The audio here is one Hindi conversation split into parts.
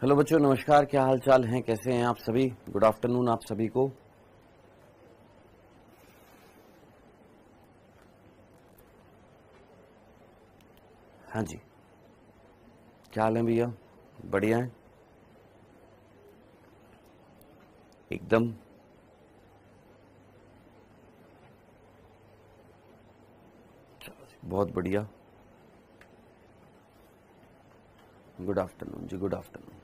हेलो बच्चों, नमस्कार। क्या हाल चाल हैं, कैसे हैं आप सभी? गुड आफ्टरनून आप सभी को। हाँ जी, क्या हाल है भैया? बढ़िया है एकदम। बहुत बढ़िया। गुड आफ्टरनून जी, गुड आफ्टरनून।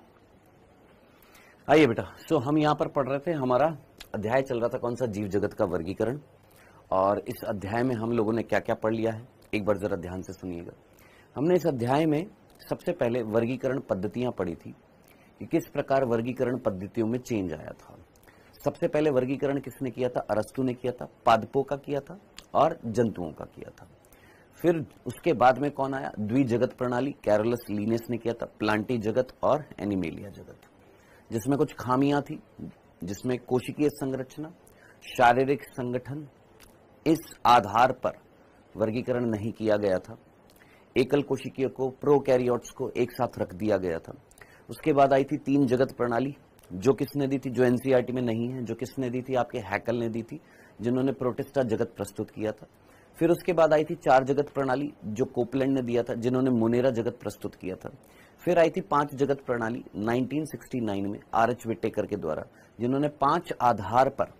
आइए बेटा, हम यहाँ पर पढ़ रहे थे, हमारा अध्याय चल रहा था कौन सा? जीव जगत का वर्गीकरण। और इस अध्याय में हम लोगों ने क्या क्या पढ़ लिया है, एक बार जरा ध्यान से सुनिएगा। हमने इस अध्याय में सबसे पहले वर्गीकरण पद्धतियां पढ़ी थी कि किस प्रकार वर्गीकरण पद्धतियों में चेंज आया था। सबसे पहले वर्गीकरण किसने किया था? अरस्तु ने किया था, पादपों का किया था और जंतुओं का किया था। फिर उसके बाद में कौन आया? द्विजगत प्रणाली, कैरोलस लीनेस ने किया था, प्लांटी जगत और एनिमेलिया जगत, जिसमें कुछ खामियां थी, जिसमें कोशिकीय संरचना, शारीरिक संगठन, इस आधार पर वर्गीकरण नहीं किया गया था। एकल कोशिकीय को, प्रोकैरियोट्स को एक साथ रख दिया गया था। उसके बाद आई थी तीन जगत प्रणाली, जो किसने दी थी? जो एनसीईआरटी में नहीं है। जो किसने दी थी? आपके हैकल ने दी थी, जिन्होंने प्रोटिस्टा जगत प्रस्तुत किया था। फिर उसके बाद आई थी चार जगत प्रणाली, जो कोपलैंड ने दिया था, जिन्होंने मोनेरा जगत प्रस्तुत किया था। फिर आई थी पांच जगत प्रणाली 1969 में आर.एच. विटेकर के द्वारा, जिन्होंने पांच आधार पर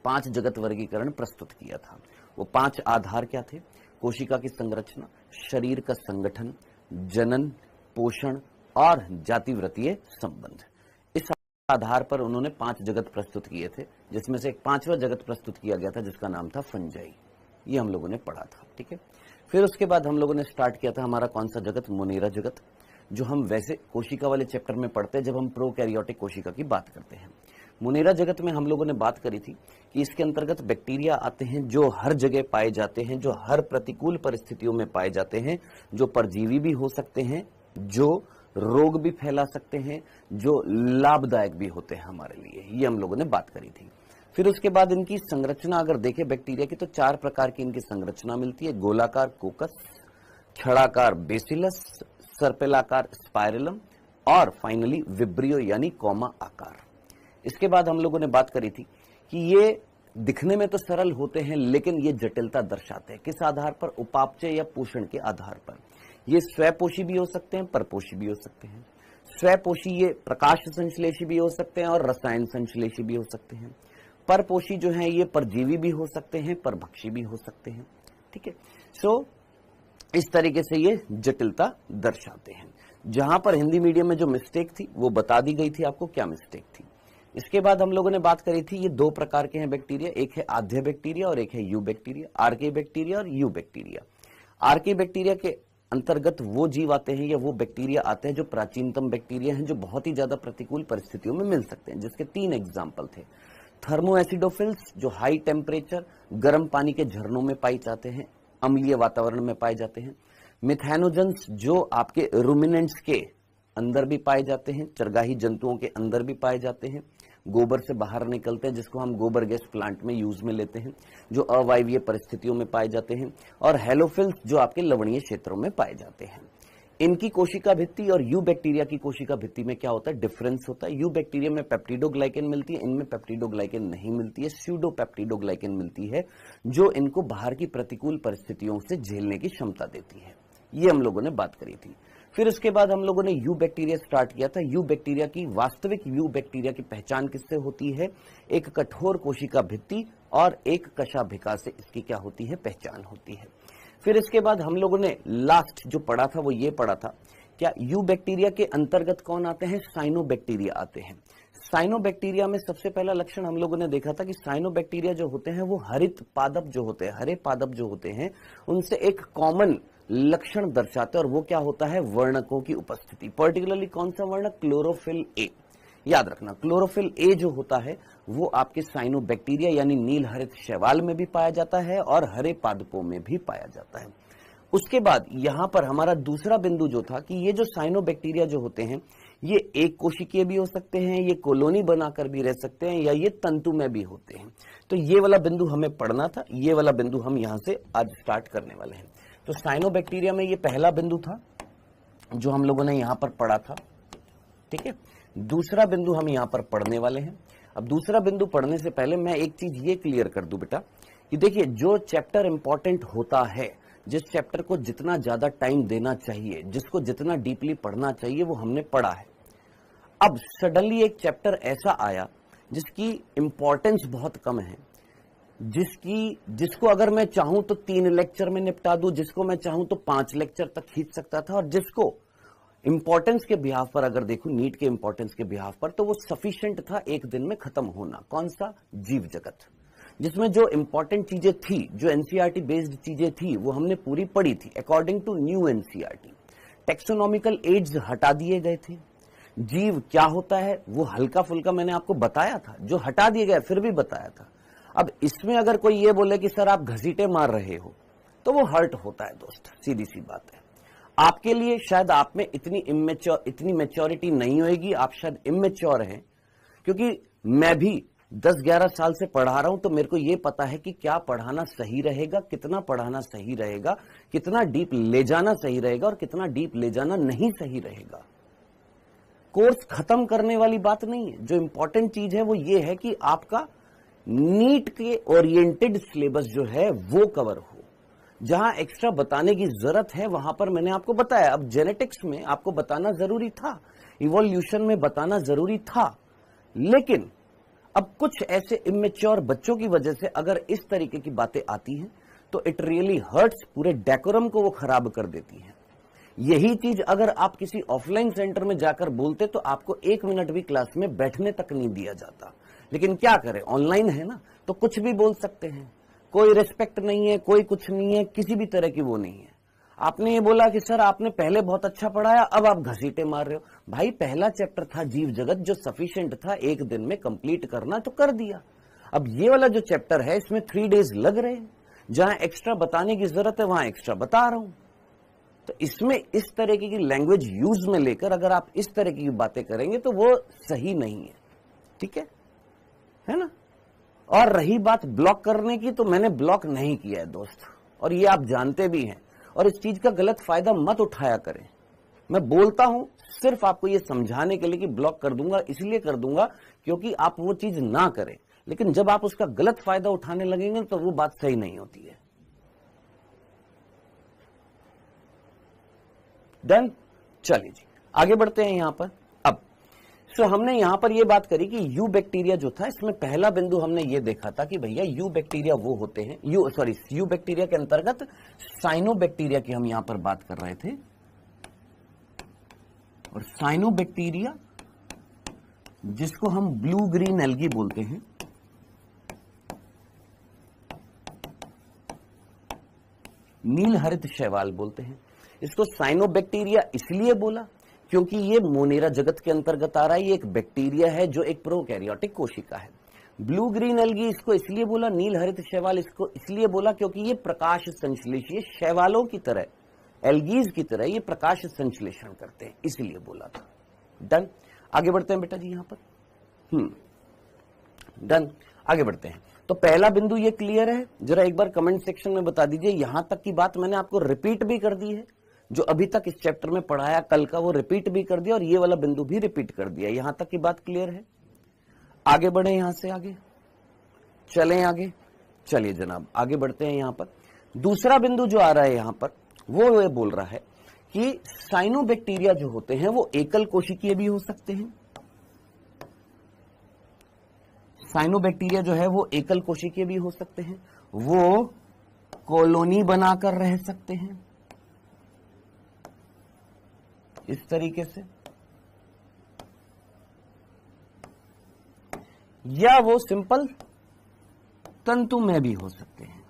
पांच जगत वर्गीकरण प्रस्तुत किया था। वो पांच आधार क्या थे? कोशिका की संरचना, शरीर का संगठन, जनन, पोषण और जातिवृत्तीय संबंध। इस आधार पर उन्होंने पांच जगत प्रस्तुत किए थे, जिसमें से एक पांचवा जगत प्रस्तुत किया गया था जिसका नाम था फंजाई। ये हम लोगों ने पढ़ा था, ठीक है। फिर उसके बाद हम लोगों ने स्टार्ट किया था हमारा कौन सा जगत? मोनेरा जगत, जो हम वैसे कोशिका वाले चैप्टर में पढ़ते हैं जब हम प्रोकैरियोटिक कोशिका की बात करते हैं। मोनेरा जगत में हम लोगों ने बात करी थी कि इसके अंतर्गत बैक्टीरिया आते हैं जो हर जगह पाए जाते हैं, जो हर प्रतिकूल परिस्थितियों में पाए जाते हैं, जो परजीवी भी हो सकते हैं, जो रोग भी फैला सकते हैं, जो लाभदायक भी होते हैं हमारे लिए। ये हम लोगों ने बात करी थी। फिर उसके बाद इनकी संरचना अगर देखें बैक्टीरिया की, तो चार प्रकार की इनकी संरचना मिलती है: गोलाकार कोकस, छड़ाकार बेसिलस, सर्पिलाकार स्पाइरलम और फाइनली विब्रियो यानी कॉमा आकार। इसके बाद हम लोगों ने बात करी थी कि ये दिखने में तो सरल होते हैं, लेकिन ये जटिलता दर्शाते हैं। किस आधार पर? उपापचय या पोषण के आधार पर। ये स्वपोषी भी हो सकते हैं, परपोषी भी हो सकते हैं। स्वपोषी ये प्रकाश संश्लेषी भी हो सकते हैं और रसायन संश्लेषी भी हो सकते हैं। परपोषी जो है ये परजीवी भी हो सकते हैं, परभक्षी भी हो सकते हैं, ठीक है। इस तरीके से ये जटिलता दर्शाते हैं। जहां पर हिंदी मीडियम में जो मिस्टेक थी वो बता दी गई थी आपको, क्या मिस्टेक थी। इसके बाद हम लोगों ने बात करी थी, ये दो प्रकार के हैं बैक्टीरिया, एक है आध्य बैक्टीरिया और एक है यू बैक्टीरिया, आर्के बैक्टीरिया और यू बैक्टीरिया। आर्के बैक्टीरिया के अंतर्गत वो जीव आते हैं या वो बैक्टीरिया आते हैं जो प्राचीनतम बैक्टीरिया हैं, जो बहुत ही ज्यादा प्रतिकूल परिस्थितियों में मिल सकते हैं, जिसके तीन एग्जाम्पल थे। थर्मोएसिडोफिल्स, जो हाई टेम्परेचर गर्म पानी के झरनों में पाए जाते हैं, अम्लीय वातावरण में पाए जाते हैं। मिथेनोजेंस, जो आपके रूमिनेंट्स के अंदर भी पाए जाते हैं, चरगाही जंतुओं के अंदर भी पाए जाते हैं, गोबर से बाहर निकलते हैं, जिसको हम गोबर गैस प्लांट में यूज में लेते हैं, जो अवायवीय परिस्थितियों में पाए जाते हैं। और हेलोफिल्स, जो आपके लवणीय क्षेत्रों में पाए जाते हैं। इनकी कोशिका भित्ति और यू बैक्टीरिया की कोशिका भित्ति में क्या होता है? डिफरेंस होता है। यू बैक्टीरिया में पेप्टिडोग्लाइकेन मिलती है, इनमें पेप्टिडोग्लाइकेन नहीं मिलती है, स्यूडो पेप्टिडोग्लाइकेन मिलती है, जो इनको बाहर की प्रतिकूल परिस्थितियों से झेलने की क्षमता देती है। ये हम लोगों ने बात करी थी। फिर उसके बाद हम लोगों ने यू बैक्टीरिया स्टार्ट किया था। यू बैक्टीरिया की, वास्तविक यू बैक्टीरिया की पहचान किससे होती है? एक कठोर कोशिका भित्ति और एक कशाभिका से इसकी क्या होती है? पहचान होती है। फिर इसके बाद हम लोगों ने लास्ट जो पढ़ा था वो ये पढ़ा था, क्या यू बैक्टीरिया के अंतर्गत कौन आते हैं? साइनोबैक्टीरिया आते हैं। साइनोबैक्टीरिया में सबसे पहला लक्षण हम लोगों ने देखा था कि साइनोबैक्टीरिया जो होते हैं वो हरित पादप जो होते हैं, हरे पादप जो होते हैं, उनसे एक कॉमन लक्षण दर्शाते हैं, और वो क्या होता है? वर्णकों की उपस्थिति। पर्टिकुलरली कौन सा वर्णक? Chlorophyll A. याद रखना, क्लोरोफिल ए जो होता है वो आपके साइनोबैक्टीरिया यानी नील हरित शैवाल में भी पाया जाता है और हरे पादपों में भी पाया जाता है। उसके बाद यहां पर हमारा दूसरा बिंदु जो था कि ये जो साइनोबैक्टीरिया जो होते हैं, ये एक कोशिकीय भी हो सकते हैं, ये कॉलोनी बनाकर भी रह सकते हैं, या ये तंतु में भी होते हैं। तो ये वाला बिंदु हमें पढ़ना था, ये वाला बिंदु हम यहां से आज स्टार्ट करने वाले हैं। तो साइनोबैक्टीरिया में ये पहला बिंदु था जो हम लोगों ने यहां पर पढ़ा था। ठीक है, दूसरा बिंदु हम यहां पर पढ़ने वाले हैं। अब दूसरा बिंदु पढ़ने से पहले मैं एक चीज ये क्लियर कर दूं बेटा कि देखिए, जो चैप्टर इंपॉर्टेंट होता है, जिस चैप्टर को जितना ज्यादा टाइम देना चाहिए, जिसको जितना डीपली पढ़ना चाहिए, वो हमने पढ़ा है। अब सडनली एक चैप्टर ऐसा आया जिसकी इंपॉर्टेंस बहुत कम है, जिसको अगर मैं चाहूं तो 3 लेक्चर में निपटा दूं, जिसको मैं चाहूं तो 5 लेक्चर तक खींच सकता था, और जिसको इंपॉर्टेंस के बिहाफ पर अगर देखूं, नीट के इंपॉर्टेंस के बिहाफ पर, तो वो सफिशिएंट था एक दिन में खत्म होना। कौन सा? जीव जगत, जिसमें जो इंपॉर्टेंट चीजें थी, जो एनसीईआरटी बेस्ड चीजें थी, वो हमने पूरी पढ़ी थी according to new NCERT. Taxonomical aids हटा दिए गए थे। जीव क्या होता है वो हल्का फुल्का मैंने आपको बताया था, जो हटा दिए गए फिर भी बताया था। अब इसमें अगर कोई ये बोले कि सर आप घसीटे मार रहे हो, तो वो हर्ट होता है दोस्त, सीधी सी बात है। आपके लिए शायद आप में इतनी मैच्योरिटी नहीं होगी, आप शायद इमेच्योर हैं, क्योंकि मैं भी 10-11 साल से पढ़ा रहा हूं, तो मेरे को ये पता है कि क्या पढ़ाना सही रहेगा, कितना पढ़ाना सही रहेगा, कितना डीप ले जाना सही रहेगा और कितना डीप ले जाना नहीं सही रहेगा। कोर्स खत्म करने वाली बात नहीं है। जो इंपॉर्टेंट चीज है वो ये है कि आपका नीट के ओरिएंटेड सिलेबस जो है वो कवर हो। जहां एक्स्ट्रा बताने की जरूरत है वहां पर मैंने आपको बताया। अब जेनेटिक्स में आपको बताना जरूरी था, इवोल्यूशन में बताना जरूरी था, लेकिन अब कुछ ऐसे इमेच्योर बच्चों की वजह से अगर इस तरीके की बातें आती हैं तो इट रियली हर्ट्स, पूरे डेकोरम को वो खराब कर देती हैं। यही चीज अगर आप किसी ऑफलाइन सेंटर में जाकर बोलते तो आपको 1 मिनट भी क्लास में बैठने तक नहीं दिया जाता। लेकिन क्या करें, ऑनलाइन है ना, तो कुछ भी बोल सकते हैं, कोई रिस्पेक्ट नहीं है, कोई कुछ नहीं है, किसी भी तरह की वो नहीं है। आपने ये बोला कि सर आपने पहले बहुत अच्छा पढ़ाया, अब आप घसीटे मार रहे हो। भाई पहला चैप्टर था जीव जगत, जो सफिशिएंट था एक दिन में कंप्लीट करना, तो कर दिया। अब ये वाला जो चैप्टर है इसमें 3 डेज लग रहे हैं, जहां एक्स्ट्रा बताने की जरूरत है वहां एक्स्ट्रा बता रहा हूं। तो इसमें इस तरीके की लैंग्वेज यूज में लेकर अगर आप इस तरह की बातें करेंगे तो वो सही नहीं है, ठीक है ना। और रही बात ब्लॉक करने की, तो मैंने ब्लॉक नहीं किया है दोस्त, और ये आप जानते भी हैं, और इस चीज का गलत फायदा मत उठाया करें। मैं बोलता हूं सिर्फ आपको ये समझाने के लिए कि ब्लॉक कर दूंगा, इसलिए कर दूंगा क्योंकि आप वो चीज ना करें, लेकिन जब आप उसका गलत फायदा उठाने लगेंगे तो वो बात सही नहीं होती है। डन, चलिए जी आगे बढ़ते हैं यहां पर। अब हमने यहां पर ये बात करी कि यू बैक्टीरिया जो था, इसमें पहला बिंदु हमने ये देखा था कि भैया यू बैक्टीरिया वो होते हैं, यू बैक्टीरिया के अंतर्गत साइनो बैक्टीरिया की हम यहां पर बात कर रहे थे। और साइनो बैक्टीरिया जिसको हम ब्लू ग्रीन एल्गी बोलते हैं, नील हरित शैवाल बोलते हैं। इसको साइनोबैक्टीरिया इसलिए बोला क्योंकि ये मोनेरा जगत के अंतर्गत आ रहा है। ये एक बैक्टीरिया है जो एक प्रोकैरियोटिक कोशिका है। ब्लू ग्रीन एल्गी इसको इसलिए बोला, नील हरित शैवाल इसको इसलिए बोला क्योंकि ये प्रकाश संश्लेषी शैवालों की तरह, एल्गीज की तरह ये प्रकाश संश्लेषण करते हैं, इसलिए बोला था। डन, आगे बढ़ते हैं बेटा जी यहां पर। डन, आगे बढ़ते हैं। तो पहला बिंदु ये क्लियर है, जरा एक बार कमेंट सेक्शन में बता दीजिए। यहां तक की बात मैंने आपको रिपीट भी कर दी है, जो अभी तक इस चैप्टर में पढ़ाया कल का वो रिपीट भी कर दिया, और ये वाला बिंदु भी रिपीट कर दिया। यहां तक की बात क्लियर है। आगे बढ़े, यहां से आगे चलें आगे। चलिए जनाब आगे बढ़ते हैं। यहां पर दूसरा बिंदु जो आ रहा है यहां पर, वो ये बोल रहा है कि साइनोबैक्टीरिया जो होते हैं वो एकल कोशिकीय भी हो सकते हैं। साइनोबैक्टीरिया जो है वो एकल कोशिकीय भी हो सकते हैं, वो कॉलोनी बनाकर रह सकते हैं इस तरीके से, या वो सिंपल तंतु में भी हो सकते हैं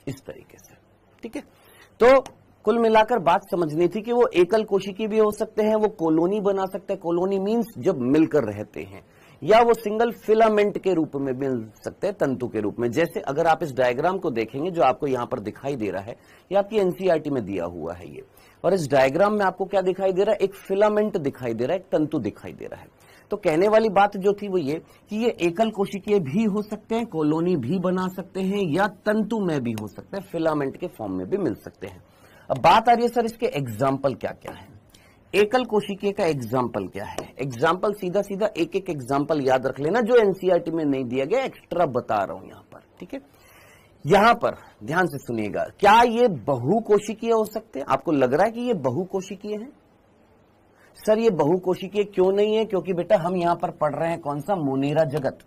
इस तरीके से, ठीक है। तो कुल मिलाकर बात समझनी थी कि वो एकल कोशिकीय भी हो सकते हैं, वो कॉलोनी बना सकते हैं। कॉलोनी मींस जब मिलकर रहते हैं, या वो सिंगल फिलामेंट के रूप में मिल सकते हैं, तंतु के रूप में। जैसे अगर आप इस डायग्राम को देखेंगे जो आपको यहां पर दिखाई दे रहा है, ये आपकी एनसीईआरटी में दिया हुआ है ये, और इस डायग्राम में आपको क्या दिखाई दे रहा है, एक फिलामेंट दिखाई दे रहा है, एक तंतु दिखाई दे रहा है। तो कहने वाली बात जो थी वो ये कि ये एकल कोशिकीय भी हो सकते हैं, कॉलोनी भी बना सकते हैं, या तंतु में भी हो सकते हैं, फिलामेंट के फॉर्म में भी मिल सकते हैं। अब बात आ रही है सर इसके एग्जाम्पल क्या क्या है। एकल कोशिकीय का एग्जाम्पल क्या है? एग्जाम्पल सीधा सीधा एक एक एग्जाम्पल याद रख लेना जो एनसीईआरटी में नहीं दिया गया, एक्स्ट्रा बता रहा हूं यहां पर, ठीक है। यहां पर ध्यान से सुनिएगा, क्या ये बहुकोशिकीय हो सकते हैं? आपको लग रहा है कि ये बहुकोशिकीय है? सर ये बहुकोशिकीय क्यों नहीं है? क्योंकि बेटा हम यहां पर पढ़ रहे हैं कौन सा? मोनेरा जगत,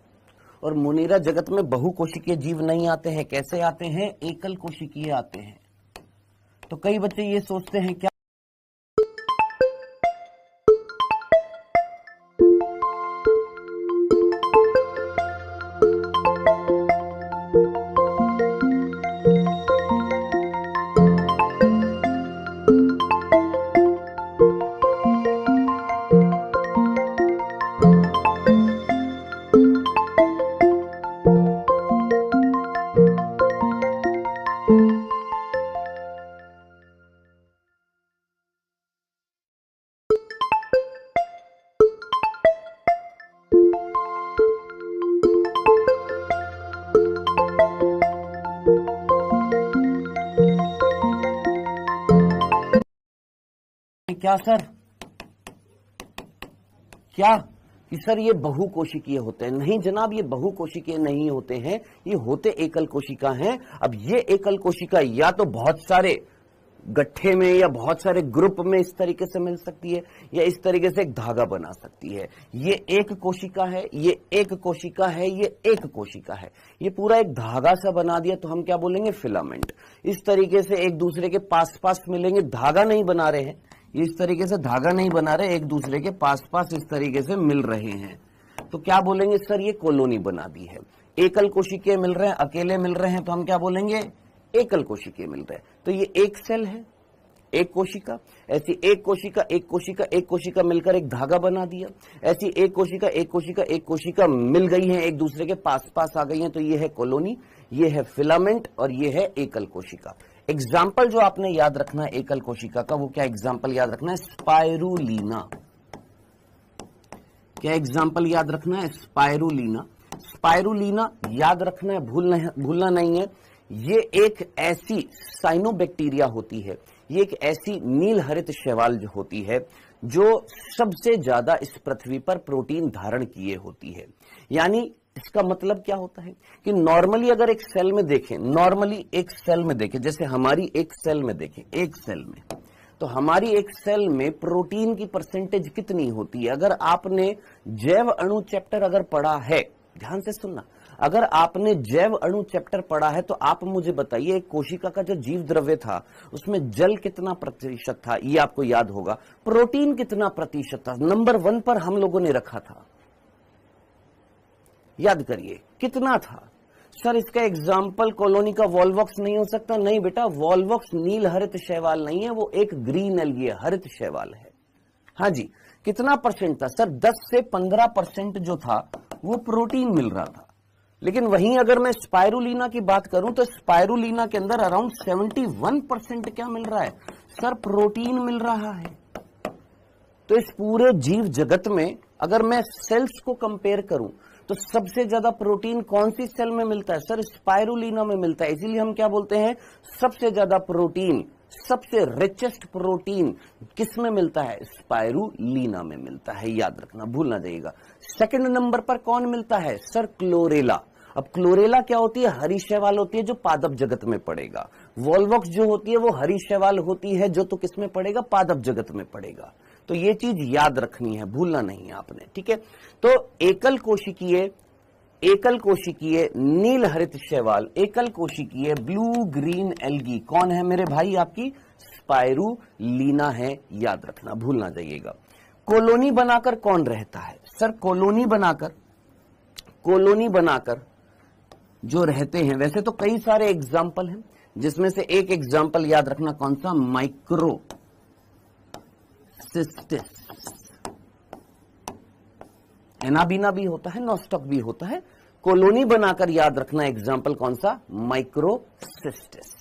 और मोनेरा जगत में बहुकोशिकीय जीव नहीं आते हैं। कैसे आते हैं? एकल कोशिकीय आते हैं। तो कई बच्चे ये सोचते हैं क्या क्या सर? क्या कि सर ये बहुकोशिकीय होते हैं? नहीं जनाब, ये बहुकोशिकीय नहीं होते हैं, ये होते एकल कोशिका हैं। अब ये एकल कोशिका या तो बहुत सारे गट्ठे में या बहुत सारे ग्रुप में इस तरीके से मिल सकती है, या इस तरीके से एक धागा बना सकती है। ये एक कोशिका है, ये एक कोशिका है, ये एक कोशिका है, ये पूरा एक धागा सा बना दिया तो हम क्या बोलेंगे? फिलामेंट। इस तरीके से एक दूसरे के पास पास मिलेंगे, धागा नहीं बना रहे हैं, इस तरीके से धागा नहीं बना रहे, एक दूसरे के पास पास इस तरीके से मिल रहे हैं, तो क्या बोलेंगे? सर ये कॉलोनी बना दी है। एकल कोशिकीय मिल रहे हैं, अकेले मिल रहे हैं, तो हम क्या बोलेंगे? एकल कोशिकीय मिल रहे हैं। तो ये एक सेल है, एक कोशिका, ऐसी एक कोशिका एक कोशिका एक कोशिका मिलकर एक धागा बना दिया, ऐसी एक कोशिका एक कोशिका एक कोशिका मिल गई है, एक दूसरे के पास पास आ गई है, तो ये है कॉलोनी, ये है फिलामेंट, और ये है एकल कोशिका। एग्जाम्पल जो आपने याद रखना है एकल कोशिका का, वो क्या एग्जाम्पल याद रखना है? स्पाइरुलिना। क्या एग्जाम्पल याद रखना है? स्पाइरुलिना। स्पाइरुलिना याद रखना है, भूलना नहीं है। ये एक ऐसी साइनोबैक्टीरिया होती है, ये एक ऐसी नील हरित शैवाल जो होती है जो सबसे ज्यादा इस पृथ्वी पर प्रोटीन धारण किए होती है। यानी इसका मतलब क्या होता है कि नॉर्मली अगर एक सेल में देखें, नॉर्मली एक सेल में देखें, जैसे हमारी एक सेल में देखें, एक सेल में, तो हमारी एक सेल में प्रोटीन की परसेंटेज कितनी होती है? अगर आपने जैव अणु चैप्टर अगर पढ़ा है, ध्यान से सुनना, अगर आपने जैव अणु चैप्टर पढ़ा है तो आप मुझे बताइए एक कोशिका का जो जीव द्रव्य था उसमें जल कितना प्रतिशत था? ये आपको याद होगा। प्रोटीन कितना प्रतिशत था? नंबर 1 पर हम लोगों ने रखा था, याद करिए कितना था? सर इसका एग्जाम्पल कॉलोनी का वॉल्वॉक्स नहीं हो सकता? नहीं बेटा, वॉल्वॉक्स नील हरित शैवाल नहीं है, वो एक ग्रीन एल्गी है, हरित शैवाल है। हाँ जी, कितना परसेंट था? सर 10 से 15% जो था वो प्रोटीन मिल रहा था। लेकिन वहीं अगर मैं स्पाइरुलिना की बात करूं तो स्पाइरुलिना के अंदर अराउंड 71% क्या मिल रहा है? सर प्रोटीन मिल रहा है। तो इस पूरे जीव जगत में अगर मैं सेल्स को कंपेयर करूं तो सबसे ज्यादा प्रोटीन कौन सी सेल में मिलता है? सर स्पाइरुलिना में मिलता है। इसीलिए हम क्या बोलते हैं? सबसे ज्यादा प्रोटीन, सबसे रिचेस्ट प्रोटीन किस में मिलता है? स्पाइरुलिना में मिलता है, याद रखना, भूल ना जाइएगा। सेकंड नंबर पर कौन मिलता है? Sir chlorella. अब क्लोरेला क्या होती है? हरी शैवाल होती है जो पादप जगत में पड़ेगा। वॉल्वॉक्स जो होती है वो हरी शैवाल होती है जो तो किस में पड़ेगा? पादप जगत में पड़ेगा। तो ये चीज याद रखनी है, भूलना नहीं है आपने, ठीक है। तो एकल कोशिकीय नील हरित शैवाल, एकल कोशिकीय ब्लू ग्रीन एल्गी कौन है मेरे भाई? आपकी स्पाइरुलिना है, याद रखना, भूल ना जाइएगा। कॉलोनी बनाकर कौन रहता है? सर कॉलोनी बनाकर जो रहते हैं, वैसे तो कई सारे एग्जाम्पल हैं, जिसमें से एक एग्जाम्पल याद रखना, कौन सा? माइक्रोसिस्टिस। एनाबीना भी होता है, नॉस्टॉक भी होता है। कॉलोनी बनाकर याद रखना एग्जाम्पल कौन सा? माइक्रोसिस्टिस।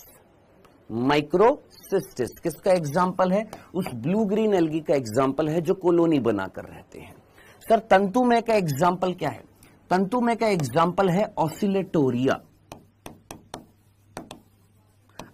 माइक्रोसिस्टिस किसका एग्जाम्पल है? उस ब्लू ग्रीन एल्गी का एग्जाम्पल है जो कॉलोनी बनाकर रहते हैं। सर तंतुमय का एग्जाम्पल क्या है? तंतुमय का एग्जाम्पल है ऑसिलेटोरिया।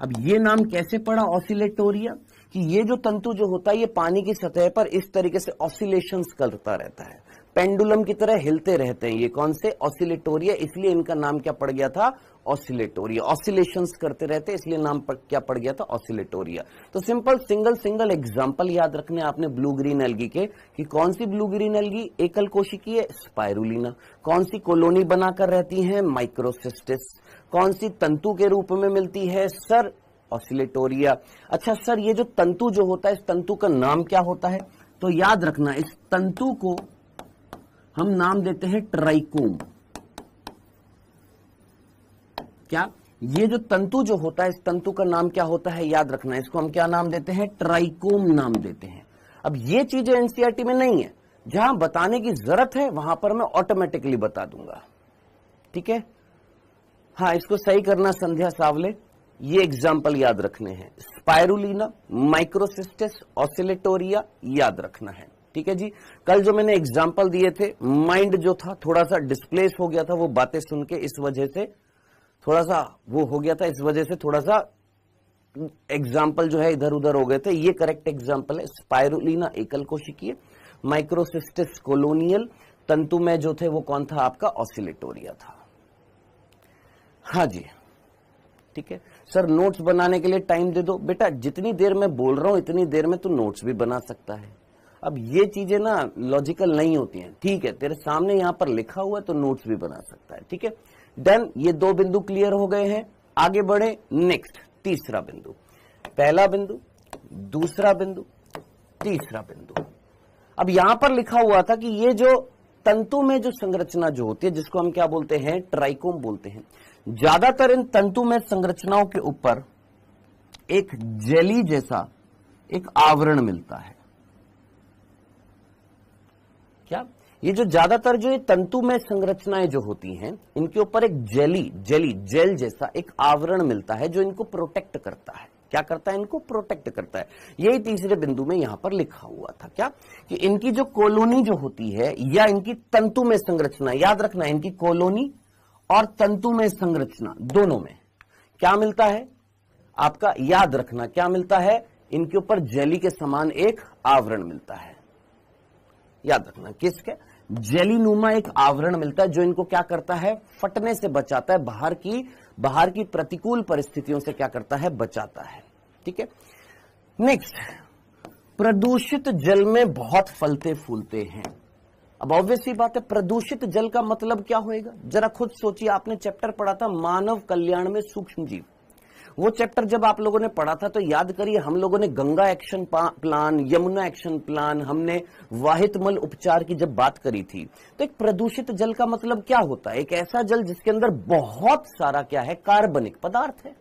अब ये नाम कैसे पड़ा ऑसिलेटोरिया? कि ये जो तंतु जो होता है ये पानी की सतह पर इस तरीके से ऑसिलेशंस करता रहता है, पेंडुलम की तरह हिलते रहते हैं। ये कौन से? ऑसिलेटोरिया, इसलिए इनका नाम क्या पड़ गया था? ऑसिलेटोरिया। ऑसिलेशंस करते रहते इसलिए नाम क्या पड़ गया था? ऑसिलेटोरिया। तो सिंपल सिंगल एग्जांपल याद रखने आपने ब्लू ग्रीन एल्गी के, कि कौन सी ब्लू ग्रीन एल्गी एकल कोशिकीय? स्पाइरुलिना। कौन सी कॉलोनी बनाकर रहती है? माइक्रोसिस्टिस। कौन सी तंतु के रूप में मिलती है? Sir Oscillatoria. अच्छा सर, ये जो तंतु जो होता है इस तंतु का नाम क्या होता है? तो याद रखना इस तंतु को हम नाम देते हैं ट्राइकोम। क्या? ये जो तंतु जो होता है इस तंतु का नाम क्या होता है? याद रखना, इसको हम क्या नाम देते हैं? ट्राइकोम नाम देते हैं। अब ये चीजें एनसीईआरटी में नहीं है, जहां बताने की जरूरत है वहां पर मैं ऑटोमेटिकली बता दूंगा। ठीक है, हाँ इसको सही करना संध्या सावले। ये एग्जाम्पल याद रखने हैं, स्पाइरुलिना, माइक्रोसिस्टिस, ऑसिलेटोरिया याद रखना है। ठीक है जी। कल जो मैंने एग्जाम्पल दिए थे, माइंड जो था थोड़ा सा डिस्प्लेस हो गया था वो बातें सुन के, इस वजह से थोड़ा सा वो हो गया था, इस वजह से थोड़ा सा एग्जाम्पल जो है इधर उधर हो गए थे। ये करेक्ट एग्जाम्पल है। स्पाइरुलिना एकल कोशिकीय, माइक्रोसिस्टिस कोलोनियल, तंतु में जो थे वो कौन था आपका? ऑसिलेटोरिया था। हाँ जी ठीक है सर, नोट्स बनाने के लिए टाइम दे दो। बेटा जितनी देर मैं बोल रहा हूं इतनी देर में तू नोट्स भी बना सकता है। अब ये चीजें ना लॉजिकल नहीं होती हैं। ठीक है, तेरे सामने यहां पर लिखा हुआ है तो नोट्स भी बना सकता है। ठीक है डन। ये दो बिंदु क्लियर हो गए हैं, आगे बढ़े। नेक्स्ट तीसरा बिंदु, पहला बिंदु, दूसरा बिंदु, तीसरा बिंदु। अब यहां पर लिखा हुआ था कि ये जो तंतु में जो संरचना जो होती है जिसको हम क्या बोलते हैं? ट्राइकोम बोलते हैं। ज्यादातर इन तंतु में संरचनाओं के ऊपर एक जेली जैसा एक आवरण मिलता है। क्या? ये जो ज्यादातर जो ये तंतु में संरचनाएं जो होती हैं इनके ऊपर एक जेल जैसा एक आवरण मिलता है जो इनको प्रोटेक्ट करता है। क्या करता है? इनको प्रोटेक्ट करता है। यही तीसरे बिंदु में यहां पर लिखा हुआ था। क्या? कि इनकी जो कॉलोनी जो होती है या इनकी तंतु में संरचना, याद रखना इनकी कॉलोनी और तंतु में संरचना दोनों में क्या मिलता है आपका? याद रखना क्या मिलता है? इनके ऊपर जेली के समान एक आवरण मिलता है। याद रखना किसके? जेलीनुमा एक आवरण मिलता है जो इनको क्या करता है? फटने से बचाता है, बाहर की प्रतिकूल परिस्थितियों से क्या करता है? बचाता है। ठीक है नेक्स्ट, प्रदूषित जल में बहुत फलते फूलते हैं। अब ऑब्वियस सी बात है, प्रदूषित जल का मतलब क्या होएगा? जरा खुद सोचिए। आपने चैप्टर पढ़ा था मानव कल्याण में सूक्ष्म जीव। वो चैप्टर जब आप लोगों ने पढ़ा था तो याद करिए, हम लोगों ने Ganga action plan, Yamuna action plan, हमने वाहित मल उपचार की जब बात करी थी, तो एक प्रदूषित जल का मतलब क्या होता है? एक ऐसा जल जिसके अंदर बहुत सारा क्या है? कार्बनिक पदार्थ है।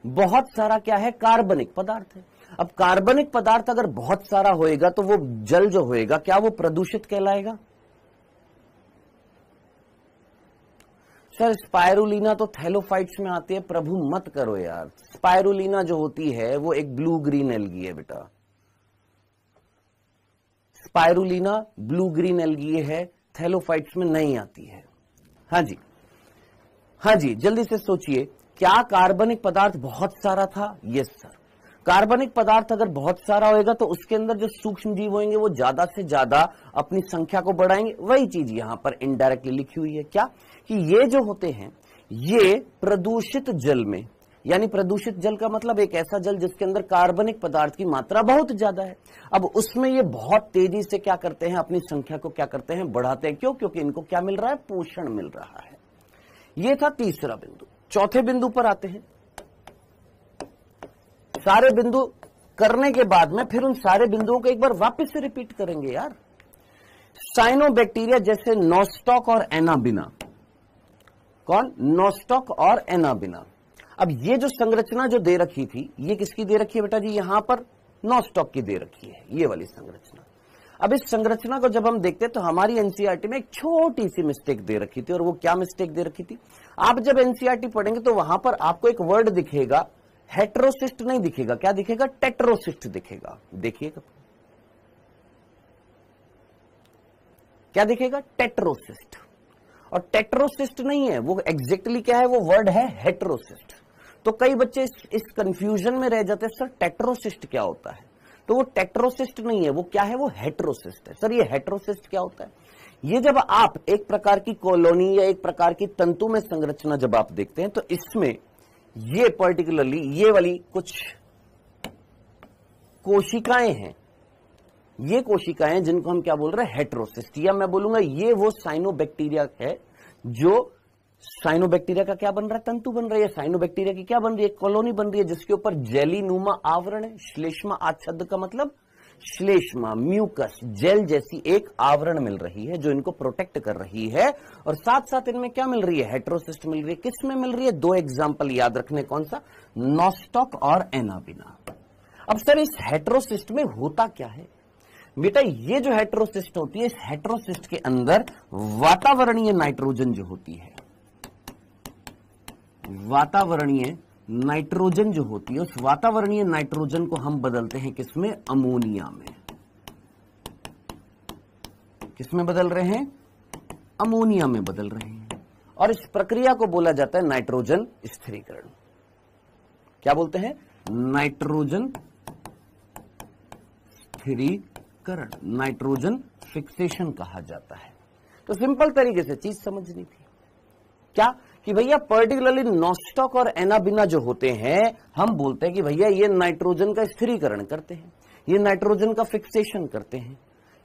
बहुत सारा क्या है? कार्बनिक पदार्थ है। अब कार्बनिक पदार्थ अगर बहुत सारा होएगा तो वो जल जो होएगा क्या वो प्रदूषित कहलाएगा? सर स्पाइरुलिना तो थैलोफाइट्स में आती है। प्रभु मत करो यार, स्पाइरुलिना जो होती है वो एक ब्लू ग्रीन एल्गी है बेटा। स्पाइरुलिना ब्लू ग्रीन एल्गी है, थैलोफाइट्स में नहीं आती है। हाँ जी हाँ जी, जल्दी से सोचिए, क्या कार्बनिक पदार्थ बहुत सारा था? Yes sir. कार्बनिक पदार्थ अगर बहुत सारा होएगा तो उसके अंदर जो सूक्ष्म जीव होंगे वो ज्यादा से ज्यादा अपनी संख्या को बढ़ाएंगे। वही चीज यहां पर इनडायरेक्टली लिखी हुई है। क्या? कि ये जो होते हैं ये प्रदूषित जल में, यानी प्रदूषित जल का मतलब एक ऐसा जल जिसके अंदर कार्बनिक पदार्थ की मात्रा बहुत ज्यादा है। अब उसमें ये बहुत तेजी से क्या करते हैं? अपनी संख्या को क्या करते हैं? बढ़ाते हैं। क्यों? क्योंकि इनको क्या मिल रहा है? पोषण मिल रहा है। ये था तीसरा बिंदु। चौथे बिंदु पर आते हैं। सारे बिंदु करने के बाद में फिर उन सारे बिंदुओं को एक बार वापस से रिपीट करेंगे यार। साइनोबैक्टीरिया जैसे नोस्टॉक और एनाबिना। कौन? नोस्टॉक और एनाबिना। अब ये जो संरचना जो दे रखी थी ये किसकी दे रखी है बेटा जी? यहां पर नोस्टॉक की दे रखी है, ये वाली संरचना। अब इस संरचना को जब हम देखते हैं तो हमारी एनसीईआरटी में एक छोटी सी मिस्टेक दे रखी थी। और वो क्या मिस्टेक दे रखी थी? आप जब एनसीईआरटी पढ़ेंगे तो वहां पर आपको एक वर्ड दिखेगा, हेटेरोसिस्ट नहीं दिखेगा। क्या दिखेगा? टेट्रोसिस्ट दिखेगा। देखिएगा क्या दिखेगा? टेट्रोसिस्ट। और टेट्रोसिस्ट नहीं है वो, एग्जैक्टली क्या है? वो वर्ड है हेटेरोसिस्ट। तो कई बच्चे इस कंफ्यूजन में रह जाते हैं, सर टेट्रोसिस्ट क्या होता है? तो वो टेट्रोसिस्ट नहीं है, वो क्या है? वो हेट्रोसिस्ट है। सर ये हेट्रोसिस्ट क्या होता है? ये जब आप एक प्रकार की कॉलोनी या एक प्रकार की तंतु में संरचना जब आप देखते हैं तो इसमें ये पर्टिकुलरली ये वाली कुछ कोशिकाएं हैं, ये कोशिकाएं जिनको हम क्या बोल रहे हैं? हेट्रोसिस्ट, या मैं बोलूंगा ये वो साइनोबैक्टीरिया है जो साइनोबैक्टीरिया का क्या बन रहा है? तंतु बन रही है। साइनोबैक्टीरिया की क्या बन रही है? कॉलोनी बन रही है जिसके ऊपर जेली नुमा आवरण है। श्लेष्मा आच्छादक का मतलब श्लेष्मा, म्यूकस, जेल जैसी एक आवरण मिल रही है जो इनको प्रोटेक्ट कर रही है, और साथ साथ इनमें क्या मिल रही है? हेट्रोसिस्ट मिल रही है। किस में मिल रही है? दो एग्जाम्पल याद रखने, कौन सा? नॉस्टॉक और एनाबिना। अब सर इस हेट्रोसिस्ट में होता क्या है? बेटा ये जो हेट्रोसिस्ट होती है, इस हेट्रोसिस्ट के अंदर वातावरणीय नाइट्रोजन जो होती है, वातावरणीय नाइट्रोजन जो होती है, उस वातावरणीय नाइट्रोजन को हम बदलते हैं किसमें? अमोनिया में। किसमें बदल रहे हैं? अमोनिया में बदल रहे हैं, और इस प्रक्रिया को बोला जाता है नाइट्रोजन स्थिरीकरण। क्या बोलते हैं? नाइट्रोजन स्थिरीकरण, नाइट्रोजन फिक्सेशन कहा जाता है। तो सिंपल तरीके से चीज समझनी थी क्या कि भैया पर्टिकुलरली नॉस्टॉक और एनाबिना जो होते हैं, हम बोलते हैं कि भैया ये नाइट्रोजन का स्थिरीकरण करते हैं, ये नाइट्रोजन का फिक्सेशन करते हैं,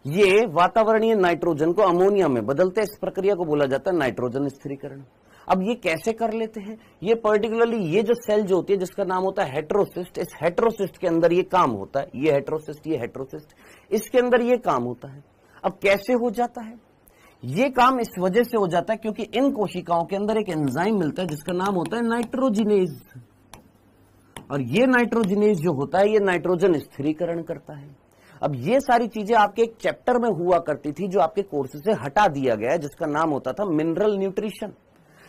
ये वातावरणीय नाइट्रोजन को अमोनिया में बदलते हैं। इस प्रक्रिया को बोला जाता है नाइट्रोजन स्थिरीकरण। अब ये कैसे कर लेते हैं? ये पर्टिकुलरली ये जो सेल जो होती है जिसका नाम होता है हेट्रोसिस्ट, इस हेट्रोसिस्ट के अंदर ये काम होता है। ये हेट्रोसिस्ट, ये हेट्रोसिस्ट, इसके अंदर ये काम होता है। अब कैसे हो जाता है ये काम? इस वजह से हो जाता है क्योंकि इन कोशिकाओं के अंदर एक एंजाइम मिलता है जिसका नाम होता है नाइट्रोजिनेज, और ये नाइट्रोजिनेज जो होता है ये नाइट्रोजन स्थिरीकरण करता है। अब ये सारी चीजें आपके एक चैप्टर में हुआ करती थी जो आपके कोर्स से हटा दिया गया है, जिसका नाम होता था मिनरल न्यूट्रिशन,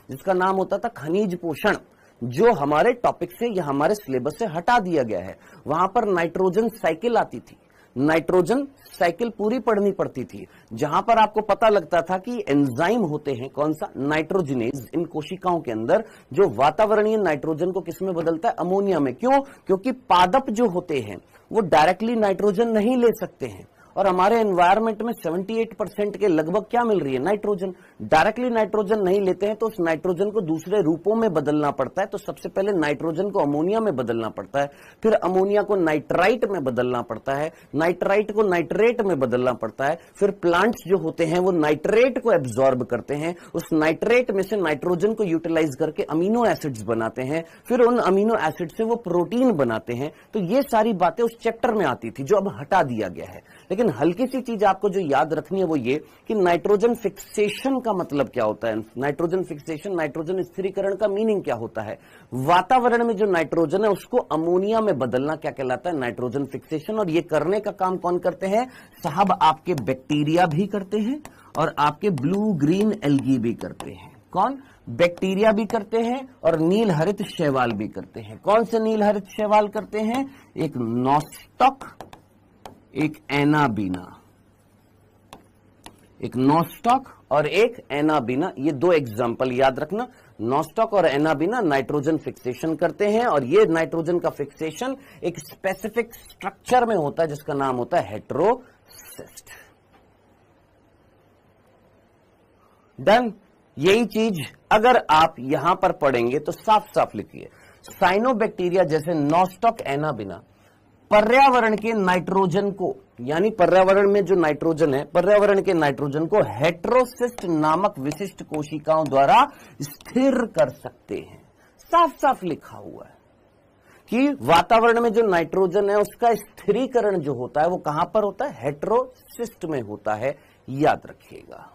जिसका नाम होता था खनिज पोषण, जो हमारे टॉपिक से या हमारे सिलेबस से हटा दिया गया है। वहां पर नाइट्रोजन साइकिल आती थी, नाइट्रोजन साइकिल पूरी पढ़नी पड़ती थी, जहां पर आपको पता लगता था कि एंजाइम होते हैं, कौन सा? नाइट्रोजिनेज, इन कोशिकाओं के अंदर, जो वातावरणीय नाइट्रोजन को किसमें बदलता है? अमोनिया में। क्यों? क्योंकि पादप जो होते हैं वो डायरेक्टली नाइट्रोजन नहीं ले सकते हैं, और हमारे एनवायरमेंट में 78% के लगभग क्या मिल रही है? नाइट्रोजन। डायरेक्टली नाइट्रोजन नहीं लेते हैं तो उस नाइट्रोजन को दूसरे रूपों में बदलना पड़ता है। तो सबसे पहले नाइट्रोजन को अमोनिया में बदलना पड़ता है, फिर अमोनिया को नाइट्राइट में बदलना पड़ता है, नाइट्राइट को नाइट्रेट में बदलना पड़ता है, फिर प्लांट्स जो होते हैं वो नाइट्रेट को एब्जॉर्ब करते हैं, उस नाइट्रेट में से नाइट्रोजन को यूटिलाइज करके अमीनो एसिड्स बनाते हैं, फिर उन अमीनो एसिड से वो प्रोटीन बनाते हैं। तो ये सारी बातें उस चैप्टर में आती थी जो अब हटा दिया गया है। लेकिन हल्की सी चीज आपको जो याद रखनी है वो ये कि नाइट्रोजन फिक्सेशन का मतलब क्या होता है? नाइट्रोजन फिक्सेशन, नाइट्रोजन स्थिरीकरण का मीनिंग क्या होता है? वातावरण में जो नाइट्रोजन है उसको अमोनिया में बदलना क्या कहलाता है? Nitrogen fixation. और ये करने का काम कौन करते हैं? साहब आपके बैक्टीरिया भी करते हैं और आपके ब्लू ग्रीन एल्गी भी करते हैं। कौन? बैक्टीरिया भी करते हैं और नील हरित शैवाल भी करते हैं। कौन से नील हरित शैवाल करते हैं? एक नॉस्टॉक, एक एनाबिना, एक नॉस्टॉक और एक एनाबिना। ये दो एग्जाम्पल याद रखना। नॉस्टॉक और एनाबिना नाइट्रोजन फिक्सेशन करते हैं, और ये नाइट्रोजन का फिक्सेशन एक स्पेसिफिक स्ट्रक्चर में होता है जिसका नाम होता है हेट्रोसिस्ट। डन। यही चीज अगर आप यहां पर पढ़ेंगे तो साफ साफ लिखिए, साइनोबैक्टीरिया जैसे नॉस्टॉक, एनाबिना पर्यावरण के नाइट्रोजन को, यानी पर्यावरण में जो नाइट्रोजन है, पर्यावरण के नाइट्रोजन को हेट्रोसिस्ट नामक विशिष्ट कोशिकाओं द्वारा स्थिर कर सकते हैं। साफ साफ लिखा हुआ है कि वातावरण में जो नाइट्रोजन है उसका स्थिरीकरण जो होता है वो कहां पर होता है? हेट्रोसिस्ट में होता है। याद रखिएगा।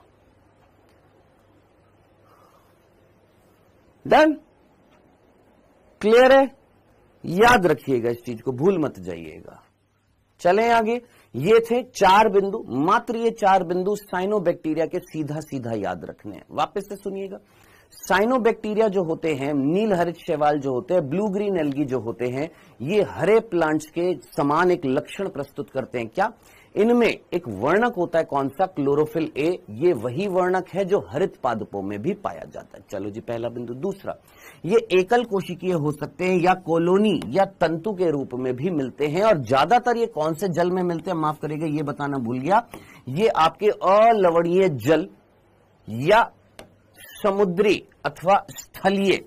डन? क्लियर है? याद रखिएगा, इस चीज को भूल मत जाइएगा। चलें आगे। ये थे 4 बिंदु, मात्र ये 4 बिंदु साइनोबैक्टीरिया के सीधा सीधा याद रखने हैं। वापस से सुनिएगा। साइनोबैक्टीरिया जो होते हैं, नील हरित शैवाल जो होते हैं, ब्लू ग्रीन एल्गी जो होते हैं, ये हरे प्लांट्स के समान एक लक्षण प्रस्तुत करते हैं। क्या? इनमें एक वर्णक होता है कौन सा, क्लोरोफिल ए। ये वही वर्णक है जो हरित पादपों में भी पाया जाता है। चलो जी, पहला बिंदु। दूसरा, ये एकल कोशिकीय हो सकते हैं या कॉलोनी या तंतु के रूप में भी मिलते हैं, और ज्यादातर ये कौन से जल में मिलते हैं, माफ करिएगा ये बताना भूल गया, ये आपके अलवणीय जल या समुद्री अथवा स्थलीय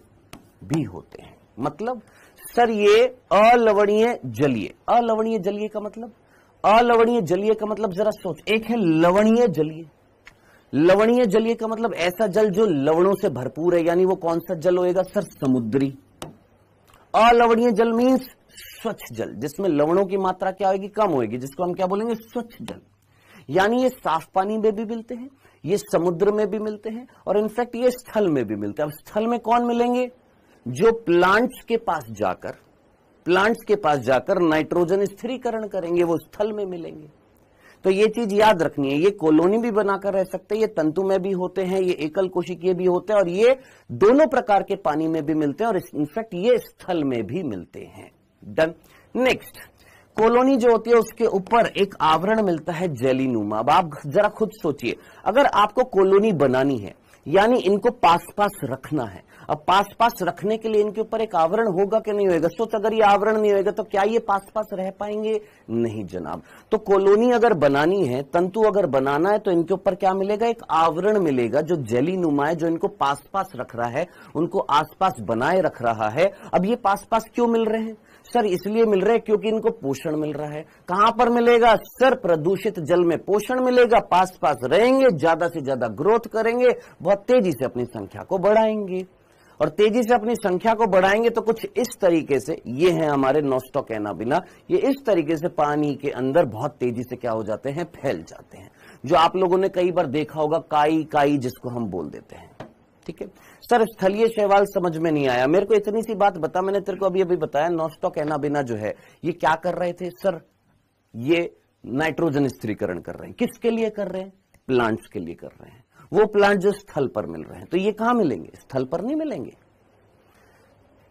भी होते हैं। मतलब सर ये अलवणीय जलीय, अलवणीय जलीय का मतलब, अलवणीय जलीय का मतलब जरा सोच, एक है लवणीय जलीय। लवणीय जलीय का मतलब ऐसा जल जो लवणों से भरपूर है, यानी वो कौन सा जल होएगा सर, समुद्री। अलवणीय जल मीन्स स्वच्छ जल, जिसमें लवणों की मात्रा क्या होगी, कम होगी, जिसको हम क्या बोलेंगे, स्वच्छ जल। यानी ये साफ पानी में भी मिलते हैं, ये समुद्र में भी मिलते हैं, और इनफैक्ट ये स्थल में भी मिलते हैं। अब स्थल में कौन मिलेंगे, जो प्लांट्स के पास जाकर नाइट्रोजन स्थिरीकरण करेंगे, वो स्थल में मिलेंगे। तो ये चीज याद रखनी है, ये कॉलोनी भी बनाकर रह सकते हैं, ये तंतु में भी होते हैं, ये एकल कोशिकीय भी होते हैं, और ये दोनों प्रकार के पानी में भी मिलते हैं, और इनफैक्ट ये स्थल में भी मिलते हैं। डन। नेक्स्ट, कॉलोनी जो होती है उसके ऊपर एक आवरण मिलता है जेलीनुमा। अब आप जरा खुद सोचिए, अगर आपको कॉलोनी बनानी है, यानी इनको पास पास रखना है, अब पास पास रखने के लिए इनके ऊपर एक आवरण होगा कि नहीं होगा। सोच, अगर ये आवरण नहीं होगा तो क्या ये पास पास रह पाएंगे, नहीं जनाब। तो कॉलोनी अगर बनानी है, तंतु अगर बनाना है, तो इनके ऊपर क्या मिलेगा, एक आवरण मिलेगा जो जेलीनुमा है, जो इनको पास पास रख रहा है, उनको आसपास बनाए रख रहा है। अब ये पास पास क्यों मिल रहे हैं सर, इसलिए मिल रहे हैं क्योंकि इनको पोषण मिल रहा है। कहां पर मिलेगा सर, प्रदूषित जल में पोषण मिलेगा, पास पास रहेंगे, ज्यादा से ज्यादा ग्रोथ करेंगे, बहुत तेजी से अपनी संख्या को बढ़ाएंगे, और तेजी से अपनी संख्या को बढ़ाएंगे तो कुछ इस तरीके से, ये है हमारे नोस्टोकैनाबिना, ये इस तरीके से पानी के अंदर बहुत तेजी से क्या हो जाते हैं, फैल जाते हैं, जो आप लोगों ने कई बार देखा होगा, काई काई जिसको हम बोल देते हैं। ठीक है सर, स्थलीय शैवाल समझ में नहीं आया मेरे को, इतनी सी बात बता, मैंने तेरे को अभी बताया, नोस्टोकैनाबिना जो है ये क्या कर रहे थे सर, ये नाइट्रोजन स्थिरीकरण कर रहे हैं। किसके लिए कर रहे हैं, प्लांट्स के लिए कर रहे हैं। वो प्लांट जो स्थल पर मिल रहे हैं, तो ये कहां मिलेंगे, स्थल पर नहीं मिलेंगे।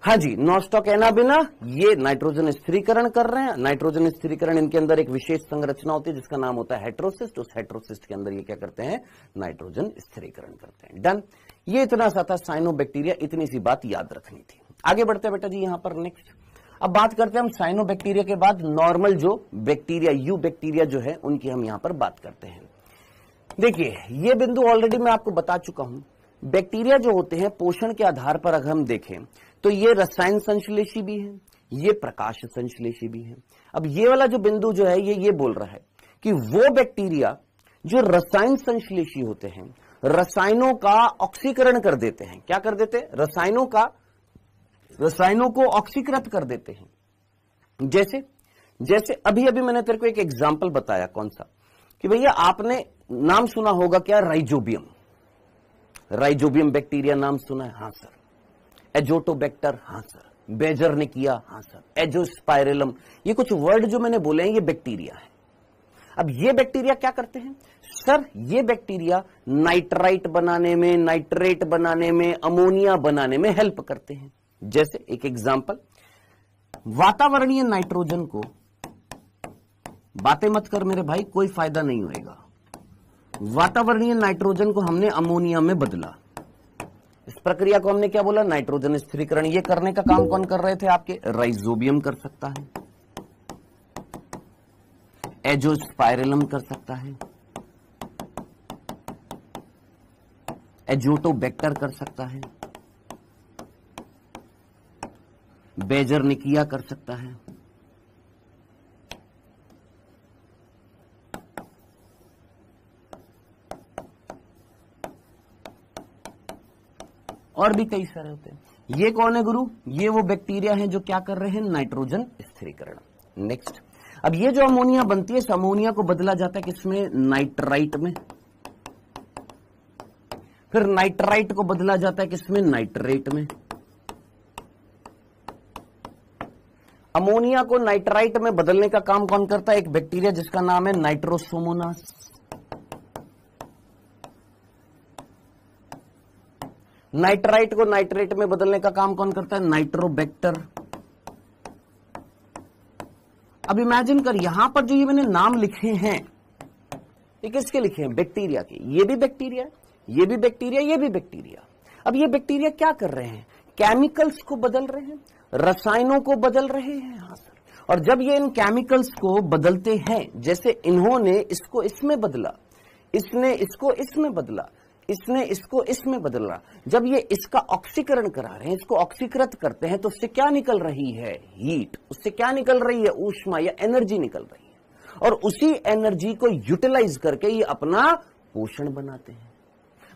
हाँ जी, नोस्टोकैनाबिना ये नाइट्रोजन स्थिरीकरण कर रहे हैं। नाइट्रोजन स्थिरीकरण, इनके अंदर एक विशेष संरचना होती है जिसका नाम होता है हेट्रोसिस्ट। उस हेट्रोसिस्ट के अंदर ये क्या करते हैं, नाइट्रोजन स्थिरीकरण करते हैं। डन। ये इतना सा था साइनोबैक्टीरिया, इतनी सी बात याद रखनी थी। आगे बढ़ते हैं बेटा जी यहां पर नेक्स्ट। अब बात करते हैं हम साइनोबैक्टीरिया के बाद नॉर्मल जो बैक्टीरिया, यू बैक्टीरिया जो है, उनकी हम यहां पर बात करते हैं। देखिए, ये बिंदु ऑलरेडी मैं आपको बता चुका हूं। बैक्टीरिया जो होते हैं, पोषण के आधार पर अगर हम देखें तो ये रसायन संश्लेषी भी है, ये प्रकाश संश्लेषी भी है। अब ये वाला जो बिंदु जो है, ये बोल रहा है कि वो बैक्टीरिया जो रसायन संश्लेषी होते हैं, रसायनों का ऑक्सीकरण कर देते हैं। क्या कर देते हैं, रसायनों को ऑक्सीकृत कर देते हैं। जैसे अभी मैंने तेरे को एक एग्जाम्पल बताया, कौन सा, कि भैया आपने नाम सुना होगा क्या, राइजोबियम। राइजोबियम बैक्टीरिया नाम सुना है, हाँ सर। एजोटोबैक्टर, हाँ सर। बेजरनिकिया, हाँ सर। एजोस्पाइरलम, ये कुछ वर्ड जो मैंने बोले हैं, ये बैक्टीरिया है। अब ये बैक्टीरिया क्या करते हैं सर, ये बैक्टीरिया नाइट्राइट बनाने में, नाइट्रेट बनाने में, अमोनिया बनाने में हेल्प करते हैं। जैसे एक एग्जांपल, वातावरणीय नाइट्रोजन को, बातें मत कर मेरे भाई, कोई फायदा नहीं होएगा। वातावरणीय नाइट्रोजन को हमने अमोनिया में बदला। इस प्रक्रिया को हमने क्या बोला, नाइट्रोजन स्थिरीकरण। ये करने का काम कौन कर रहे थे, आपके राइजोबियम कर सकता है, एजोस्पाइरलम कर सकता है, एजोटोबैक्टर कर सकता है, बेजरनिकिया कर सकता है, और भी कई सारे होते हैं। ये कौन है गुरु, ये वो बैक्टीरिया हैं जो क्या कर रहे हैं, नाइट्रोजन स्थिरीकरण। नेक्स्ट, अब ये जो अमोनिया बनती है, इस अमोनिया को बदला जाता है किसमें, नाइट्राइट में। फिर नाइट्राइट को बदला जाता है किसमें, नाइट्रेट में। अमोनिया को नाइट्राइट में बदलने का काम कौन करता है, एक बैक्टीरिया जिसका नाम है नाइट्रोसोमोनास। नाइट्राइट को नाइट्रेट में बदलने का काम कौन करता है, नाइट्रोबैक्टर। अब इमेजिन कर, यहां पर जो ये मैंने नाम लिखे हैं, ये किसके लिखे हैं? बैक्टीरिया के। ये भी बैक्टीरिया, ये भी बैक्टीरिया, ये भी बैक्टीरिया। अब ये बैक्टीरिया क्या कर रहे हैं? केमिकल्स को बदल रहे हैं, रसायनों को बदल रहे हैं। हाँ सर। और जब ये इन केमिकल्स को बदलते हैं, जैसे इन्होंने इसको इसमें बदला, इसने इसको इसमें बदला, इसने इसको इसमें बदला, जब ये इसका ऑक्सीकरण करा रहे हैं, इसको ऑक्सीकृत करते हैं, तो उससे क्या निकल रही है? हीट। उससे क्या निकल रही है? ऊष्मा या एनर्जी निकल रही है। और उसी एनर्जी को यूटिलाइज करके ये अपना पोषण बनाते हैं।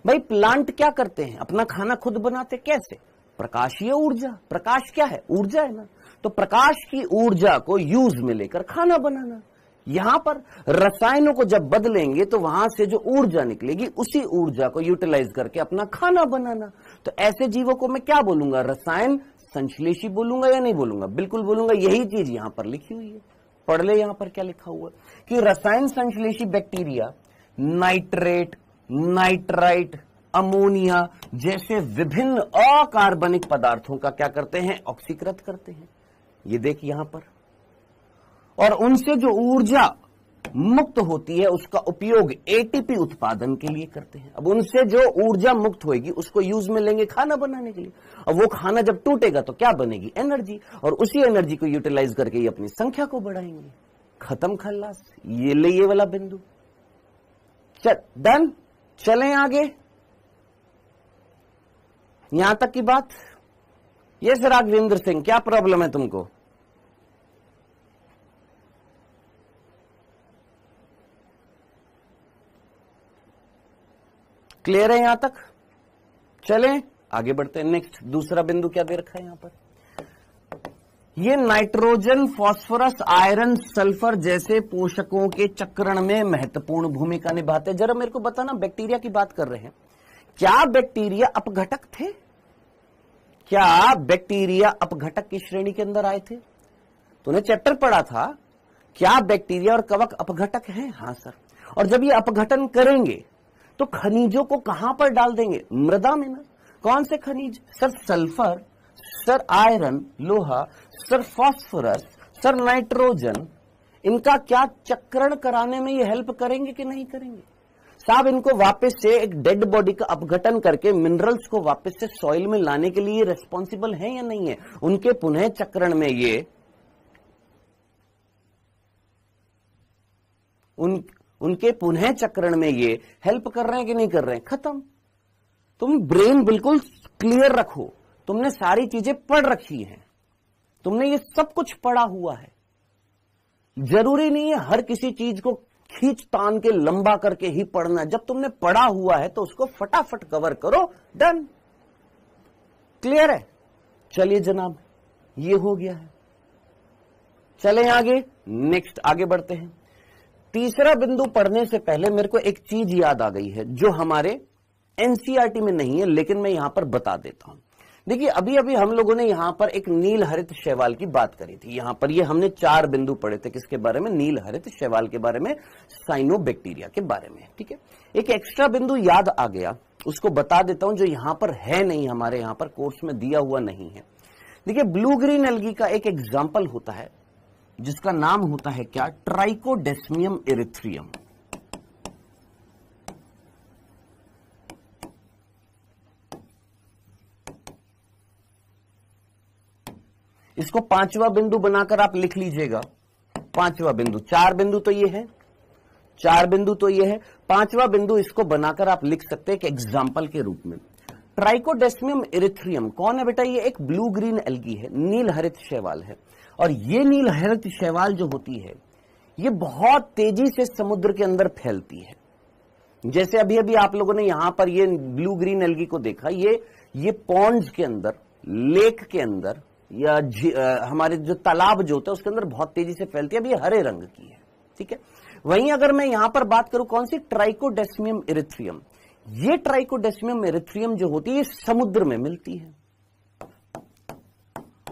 भाई प्लांट क्या करते हैं? अपना खाना खुद बनाते। कैसे? प्रकाशीय ऊर्जा। प्रकाश क्या है? ऊर्जा है ना। तो प्रकाश की ऊर्जा को यूज में लेकर खाना बनाना। यहां पर रसायनों को जब बदलेंगे तो वहां से जो ऊर्जा निकलेगी, उसी ऊर्जा को यूटिलाइज करके अपना खाना बनाना। तो ऐसे जीवों को मैं क्या बोलूंगा? रसायन संश्लेषी बोलूंगा या नहीं बोलूंगा? बिल्कुल बोलूंगा। यही चीज यहां पर लिखी हुई है। पढ़ ले यहां पर क्या लिखा हुआ है कि रसायन संश्लेषी बैक्टीरिया नाइट्रेट, नाइट्राइट, अमोनिया जैसे विभिन्न अकार्बनिक पदार्थों का क्या करते हैं? ऑक्सीकृत करते हैं। ये देख यहां पर। और उनसे जो ऊर्जा मुक्त होती है उसका उपयोग एटीपी उत्पादन के लिए करते हैं। अब उनसे जो ऊर्जा मुक्त होगी उसको यूज में लेंगे खाना बनाने के लिए। अब वो खाना जब टूटेगा तो क्या बनेगी? एनर्जी। और उसी एनर्जी को यूटिलाइज करके ये अपनी संख्या को बढ़ाएंगे। खत्म खल्लास। ये ले ये वाला बिंदु। डन। चलें आगे। यहां तक की बात। ये सर राघवेंद्र सिंह, क्या प्रॉब्लम है तुमको? क्लियर है यहां तक? चलें आगे बढ़ते हैं। नेक्स्ट दूसरा बिंदु क्या दे रखा है यहां पर? ये नाइट्रोजन, फास्फोरस, आयरन, सल्फर जैसे पोषकों के चक्रण में महत्वपूर्ण भूमिका निभाते हैं। जरा मेरे को बताना, बैक्टीरिया की बात कर रहे हैं, क्या बैक्टीरिया अपघटक थे? क्या बैक्टीरिया अपघटक की श्रेणी के अंदर आए थे? तूने चैप्टर पढ़ा था, क्या बैक्टीरिया और कवक अपघटक हैं? हाँ सर। और जब ये अपघटन करेंगे तो खनिजों को कहां पर डाल देंगे? मृदा में ना। कौन से खनिज? सर सल्फर, सर आयरन लोहा, सर फास्फोरस, सर नाइट्रोजन। इनका क्या चक्रण कराने में ये हेल्प करेंगे कि नहीं करेंगे? साहब इनको वापस से एक डेड बॉडी का अपघटन करके मिनरल्स को वापस से सॉइल में लाने के लिए रेस्पॉन्सिबल है या नहीं है? उनके पुनः चक्रण में ये उनके पुनः चक्रण में ये हेल्प कर रहे हैं कि नहीं कर रहे हैं? खत्म। तुम ब्रेन बिल्कुल क्लियर रखो। तुमने सारी चीजें पढ़ रखी हैं, तुमने ये सब कुछ पढ़ा हुआ है। जरूरी नहीं है हर किसी चीज को खींच तान के लंबा करके ही पढ़ना। जब तुमने पढ़ा हुआ है तो उसको फटाफट कवर करो। डन। क्लियर है? चलिए जनाब, ये हो गया है। चलें आगे। नेक्स्ट आगे बढ़ते हैं। तीसरा बिंदु पढ़ने से पहले मेरे को एक चीज याद आ गई है जो हमारे एनसीईआरटी में नहीं है, लेकिन मैं यहां पर बता देता हूं। देखिए अभी अभी हम लोगों ने यहां पर एक नील हरित शैवाल की बात करी थी। यहां पर ये हमने 4 बिंदु पढ़े थे। किसके बारे में? नील हरित शैवाल के बारे में, साइनोबैक्टीरिया के बारे में। ठीक है, एक एक्स्ट्रा बिंदु याद आ गया, उसको बता देता हूं जो यहां पर है नहीं, हमारे यहां पर कोर्स में दिया हुआ नहीं है। देखिए ब्लू ग्रीन एल्गी का एक एग्जाम्पल होता है जिसका नाम होता है क्या? ट्राइकोडेस्मियम इरिथ्रियम। इसको 5वां बिंदु बनाकर आप लिख लीजिएगा। 5वां बिंदु, 4 बिंदु तो ये है, 4 बिंदु तो ये है। 5वां बिंदु इसको बनाकर आप लिख सकते हैं एक एग्जाम्पल के रूप में। ट्राइकोडेस्मियम इरिथ्रियम कौन है बेटा? ये एक ब्लू ग्रीन एल्गी है, नील हरित शैवाल है। और ये नील हरित शैवाल जो होती है ये बहुत तेजी से समुद्र के अंदर फैलती है। जैसे अभी अभी आप लोगों ने यहां पर ये ब्लू ग्रीन एल्गी को देखा, ये पॉन्ड्स के अंदर, लेक के अंदर या हमारे जो तालाब जो होता है उसके अंदर बहुत तेजी से फैलती है। अब ये हरे रंग की है। ठीक है, वहीं अगर मैं यहां पर बात करूं कौन सी? ट्राइकोडेस्मियम इरिथ्रियम। ये ट्राइकोडेस्मियम इरिथ्रियम जो होती है ये समुद्र में मिलती है।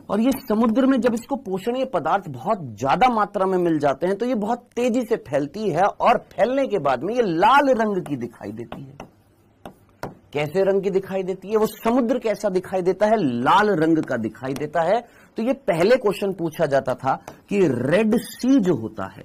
और ये समुद्र में जब इसको पोषणीय पदार्थ बहुत ज्यादा मात्रा में मिल जाते हैं तो ये बहुत तेजी से फैलती है और फैलने के बाद में ये लाल रंग की दिखाई देती है। कैसे रंग की दिखाई देती है? वो समुद्र कैसा दिखाई देता है? लाल रंग का दिखाई देता है। तो ये पहले क्वेश्चन पूछा जाता था कि रेड सी जो होता है,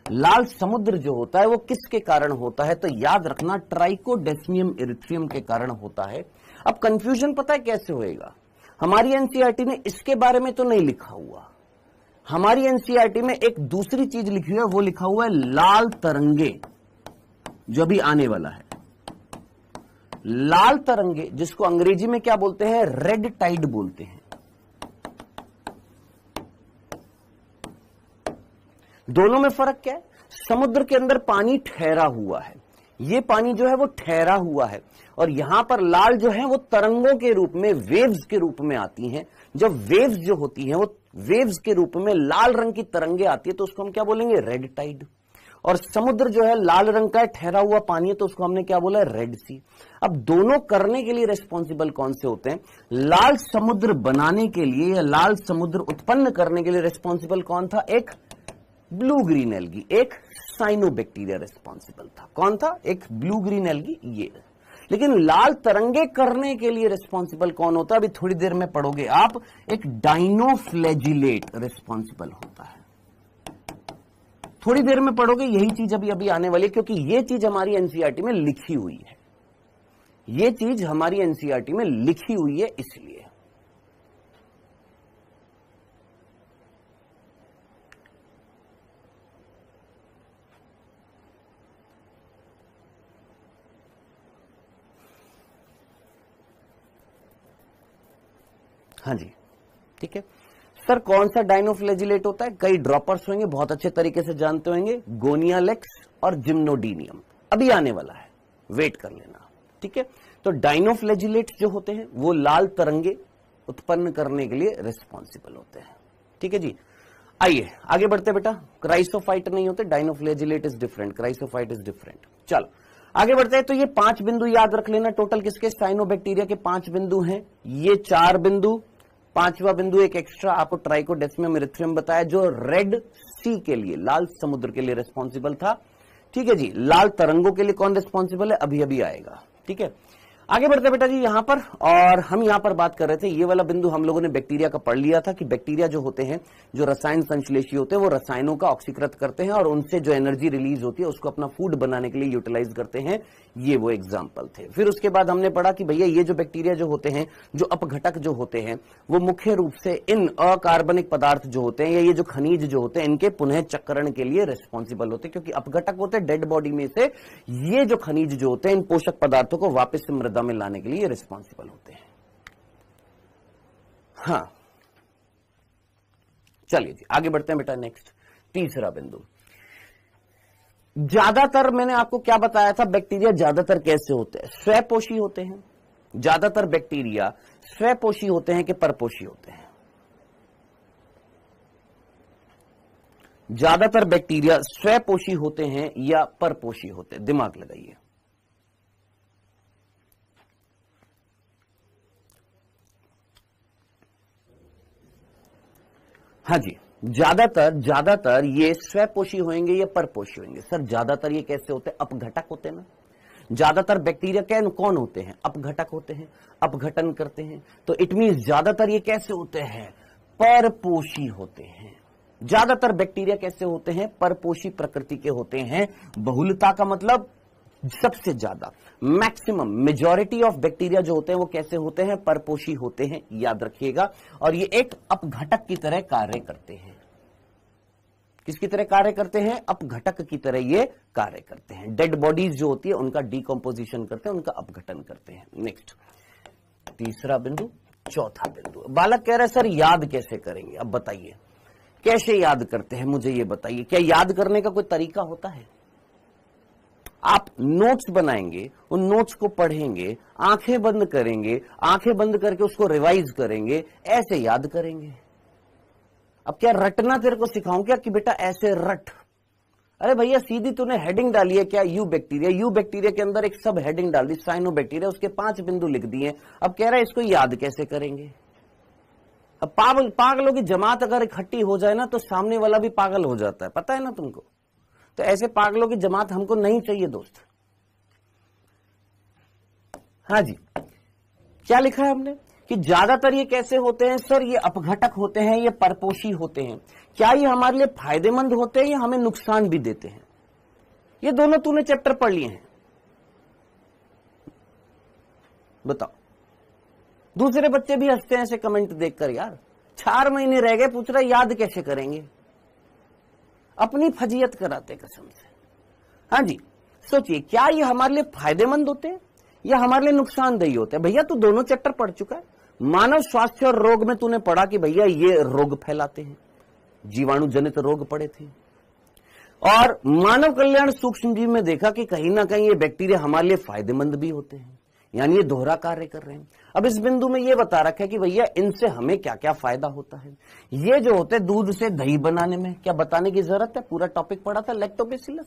लाल समुद्र जो होता है, वो किसके कारण होता है? तो याद रखना ट्राइकोडेस्मियम इरिथ्रियम के कारण होता है। अब कंफ्यूजन पता है कैसे होएगा? हमारी एनसीईआरटी ने इसके बारे में तो नहीं लिखा हुआ, हमारी एनसीईआरटी में एक दूसरी चीज लिखी हुई है, वो लिखा हुआ है लाल तरंगे, जो अभी आने वाला है। लाल तरंगे, जिसको अंग्रेजी में क्या बोलते हैं? रेड टाइड बोलते हैं। दोनों में फर्क क्या है? समुद्र के अंदर पानी ठहरा हुआ है, ये पानी जो है वो ठहरा हुआ है, और यहां पर लाल जो है वो तरंगों के रूप में, वेव्स के रूप में आती हैं। जब वेव्स जो होती हैं वो वेव्स के रूप में लाल रंग की तरंगे आती है, तो उसको हम क्या बोलेंगे? Red tide. और समुद्र जो है लाल रंग का है, ठहरा हुआ पानी है, तो उसको हमने क्या बोला? रेड सी। अब दोनों करने के लिए रेस्पॉन्सिबल कौन से होते हैं? लाल समुद्र बनाने के लिए या लाल समुद्र उत्पन्न करने के लिए रेस्पॉन्सिबल कौन था? एक ब्लू ग्रीन एल्गी, एक साइनोबैक्टीरिया रेस्पॉन्सिबल था। कौन था? एक ब्लू ग्रीन एल्गी, ये। लेकिन लाल तरंगे करने के लिए रेस्पॉन्सिबल कौन होता है? अभी थोड़ी देर में पढ़ोगे आप, एक डाइनोफ्लैजिलेट रेस्पॉन्सिबल होता है। थोड़ी देर में पढ़ोगे, यही चीज अभी अभी आने वाली है, क्योंकि ये चीज हमारी एनसीईआरटी में लिखी हुई है, ये चीज हमारी एनसीईआरटी में लिखी हुई है, इसलिए। हाँ जी, ठीक है सर। कौन सा डाइनोफ्लैजिलेट होता है? कई ड्रॉपर्स होंगे, बहुत अच्छे तरीके से जानते होंगे, गोनियालेक्स और जिम्नोडीनियम। अभी आने वाला है, वेट कर लेना, ठीक है। तो डाइनोफ्लैजिलेट जो होते हैं वो लाल तरंगे उत्पन्न करने के लिए रिस्पॉन्सिबल होते हैं, ठीक है जी। आइए आगे बढ़ते बेटा। क्राइसोफाइट नहीं होते, dinoflagellate is different, chrysophyte is different. चलो आगे बढ़ते हैं। तो ये 5 बिंदु याद रख लेना, टोटल किसके? साइनोबैक्टीरिया के 5 बिंदु हैं। ये 4 बिंदु, 5वां बिंदु एक एक्स्ट्रा आपको ट्राइकोडेस्मियम इरिथ्रियम बताया, जो रेड सी के लिए, लाल समुद्र के लिए रिस्पॉन्सिबल था, ठीक है जी। लाल तरंगों के लिए कौन रिस्पॉन्सिबल है? अभी अभी आएगा, ठीक है। आगे बढ़ते बेटा जी यहां पर, और हम यहां पर बात कर रहे थे, ये वाला बिंदु हम लोगों ने बैक्टीरिया का पढ़ लिया था कि बैक्टीरिया जो होते हैं, जो रसायन संश्लेषी होते हैं, वो रसायनों का ऑक्सीकृत करते हैं और उनसे जो एनर्जी रिलीज होती है उसको अपना फूड बनाने के लिए यूटिलाइज करते हैं। ये वो एग्जाम्पल थे। फिर उसके बाद हमने पढ़ा कि भैया ये जो बैक्टीरिया जो होते हैं, जो अपघटक जो होते हैं, वो मुख्य रूप से इन अकार्बनिक पदार्थ जो होते हैं या ये जो खनिज जो होते हैं, इनके पुनः चक्रण के लिए रिस्पॉन्सिबल होते हैं, क्योंकि अपघटक होते हैं डेड बॉडी में से, ये जो खनिज जो होते हैं इन पोषक पदार्थों को वापस से मृदा में लाने के लिए रिस्पॉन्सिबल होते हैं। हाँ चलिए जी आगे बढ़ते हैं बेटा। नेक्स्ट तीसरा बिंदु, ज्यादातर मैंने आपको क्या बताया था, बैक्टीरिया ज्यादातर कैसे होते हैं? स्वपोषी होते हैं। ज्यादातर बैक्टीरिया स्वपोषी होते हैं कि परपोषी होते हैं? ज्यादातर बैक्टीरिया स्वपोषी होते हैं या परपोषी होते हैं? दिमाग लगाइए। हाँ जी, ज्यादातर ये स्वपोषी होंगे या परपोषी होंगे? सर ज्यादातर ये कैसे होते हैं? अपघटक होते हैं ना। ज्यादातर बैक्टीरिया कौन होते हैं? अपघटक होते हैं, अपघटन करते हैं। तो इट मीन ज्यादातर ये कैसे होते हैं? परपोषी होते हैं। ज्यादातर बैक्टीरिया कैसे होते हैं? परपोषी प्रकृति के होते हैं। बहुलता का मतलब सबसे ज्यादा, मैक्सिमम, मेजॉरिटी ऑफ बैक्टीरिया जो होते हैं वो कैसे होते हैं? परपोषी होते हैं, याद रखिएगा। और ये एक अपघटक की तरह कार्य करते हैं। किसकी तरह कार्य करते हैं? अपघटक की तरह ये कार्य करते हैं। डेड बॉडीज जो होती है उनका डिकम्पोजिशन करते हैं, उनका अपघटन करते हैं। नेक्स्ट तीसरा बिंदु। चौथा बिंदु, बालक कह रहे हैं सर याद कैसे करेंगे? अब बताइए कैसे याद करते हैं, मुझे ये बताइए। क्या याद करने का कोई तरीका होता है? आप नोट्स बनाएंगे, उन नोट्स को पढ़ेंगे, आंखें बंद करेंगे, आंखें बंद करके उसको रिवाइज करेंगे, ऐसे याद करेंगे। अब क्या रटना तेरे को सिखाऊं क्या कि बेटा ऐसे रट? अरे भैया सीधी तूने हेडिंग डाली है क्या? यू बैक्टीरिया, यू बैक्टीरिया के अंदर एक सब हेडिंग डाल दी, साइनो बैक्टीरिया, उसके 5 बिंदु लिख दिए। अब कह रहा है इसको याद कैसे करेंगे? अब पागलों की जमात अगर इकट्ठी हो जाए ना तो सामने वाला भी पागल हो जाता है, पता है ना तुमको। तो ऐसे पागलों की जमात हमको नहीं चाहिए दोस्त। हाँ जी, क्या लिखा है हमने कि ज्यादातर ये कैसे होते हैं सर, ये अपघटक होते हैं, ये परपोषी होते हैं। क्या ये हमारे लिए फायदेमंद होते हैं या हमें नुकसान भी देते हैं? ये दोनों तूने चैप्टर पढ़ लिए हैं, बताओ। दूसरे बच्चे भी हंसते हैं ऐसे कमेंट देखकर, यार 4 महीने रह गए, पूछ रहा याद कैसे करेंगे, अपनी फजीयत कराते कसम से। हाँ जी, सोचिए क्या ये हमारे लिए फायदेमंद होते हैं या हमारे लिए नुकसानदेही होते हैं? भैया तू दोनों चैप्टर पढ़ चुका है। मानव स्वास्थ्य और रोग में तूने पढ़ा कि भैया ये रोग फैलाते हैं, जीवाणु जनित रोग पढ़े थे। और मानव कल्याण सूक्ष्म जीव में देखा कि कहीं ना कहीं ये बैक्टीरिया हमारे लिए फायदेमंद भी होते हैं, यानी ये दोहरा कार्य कर रहे हैं। अब इस बिंदु में ये बता रखा है कि भैया इनसे हमें क्या क्या फायदा होता है। ये जो होते हैं दूध से दही बनाने में, क्या बताने की जरूरत है, पूरा टॉपिक पढ़ा था। लैक्टोबैसिलस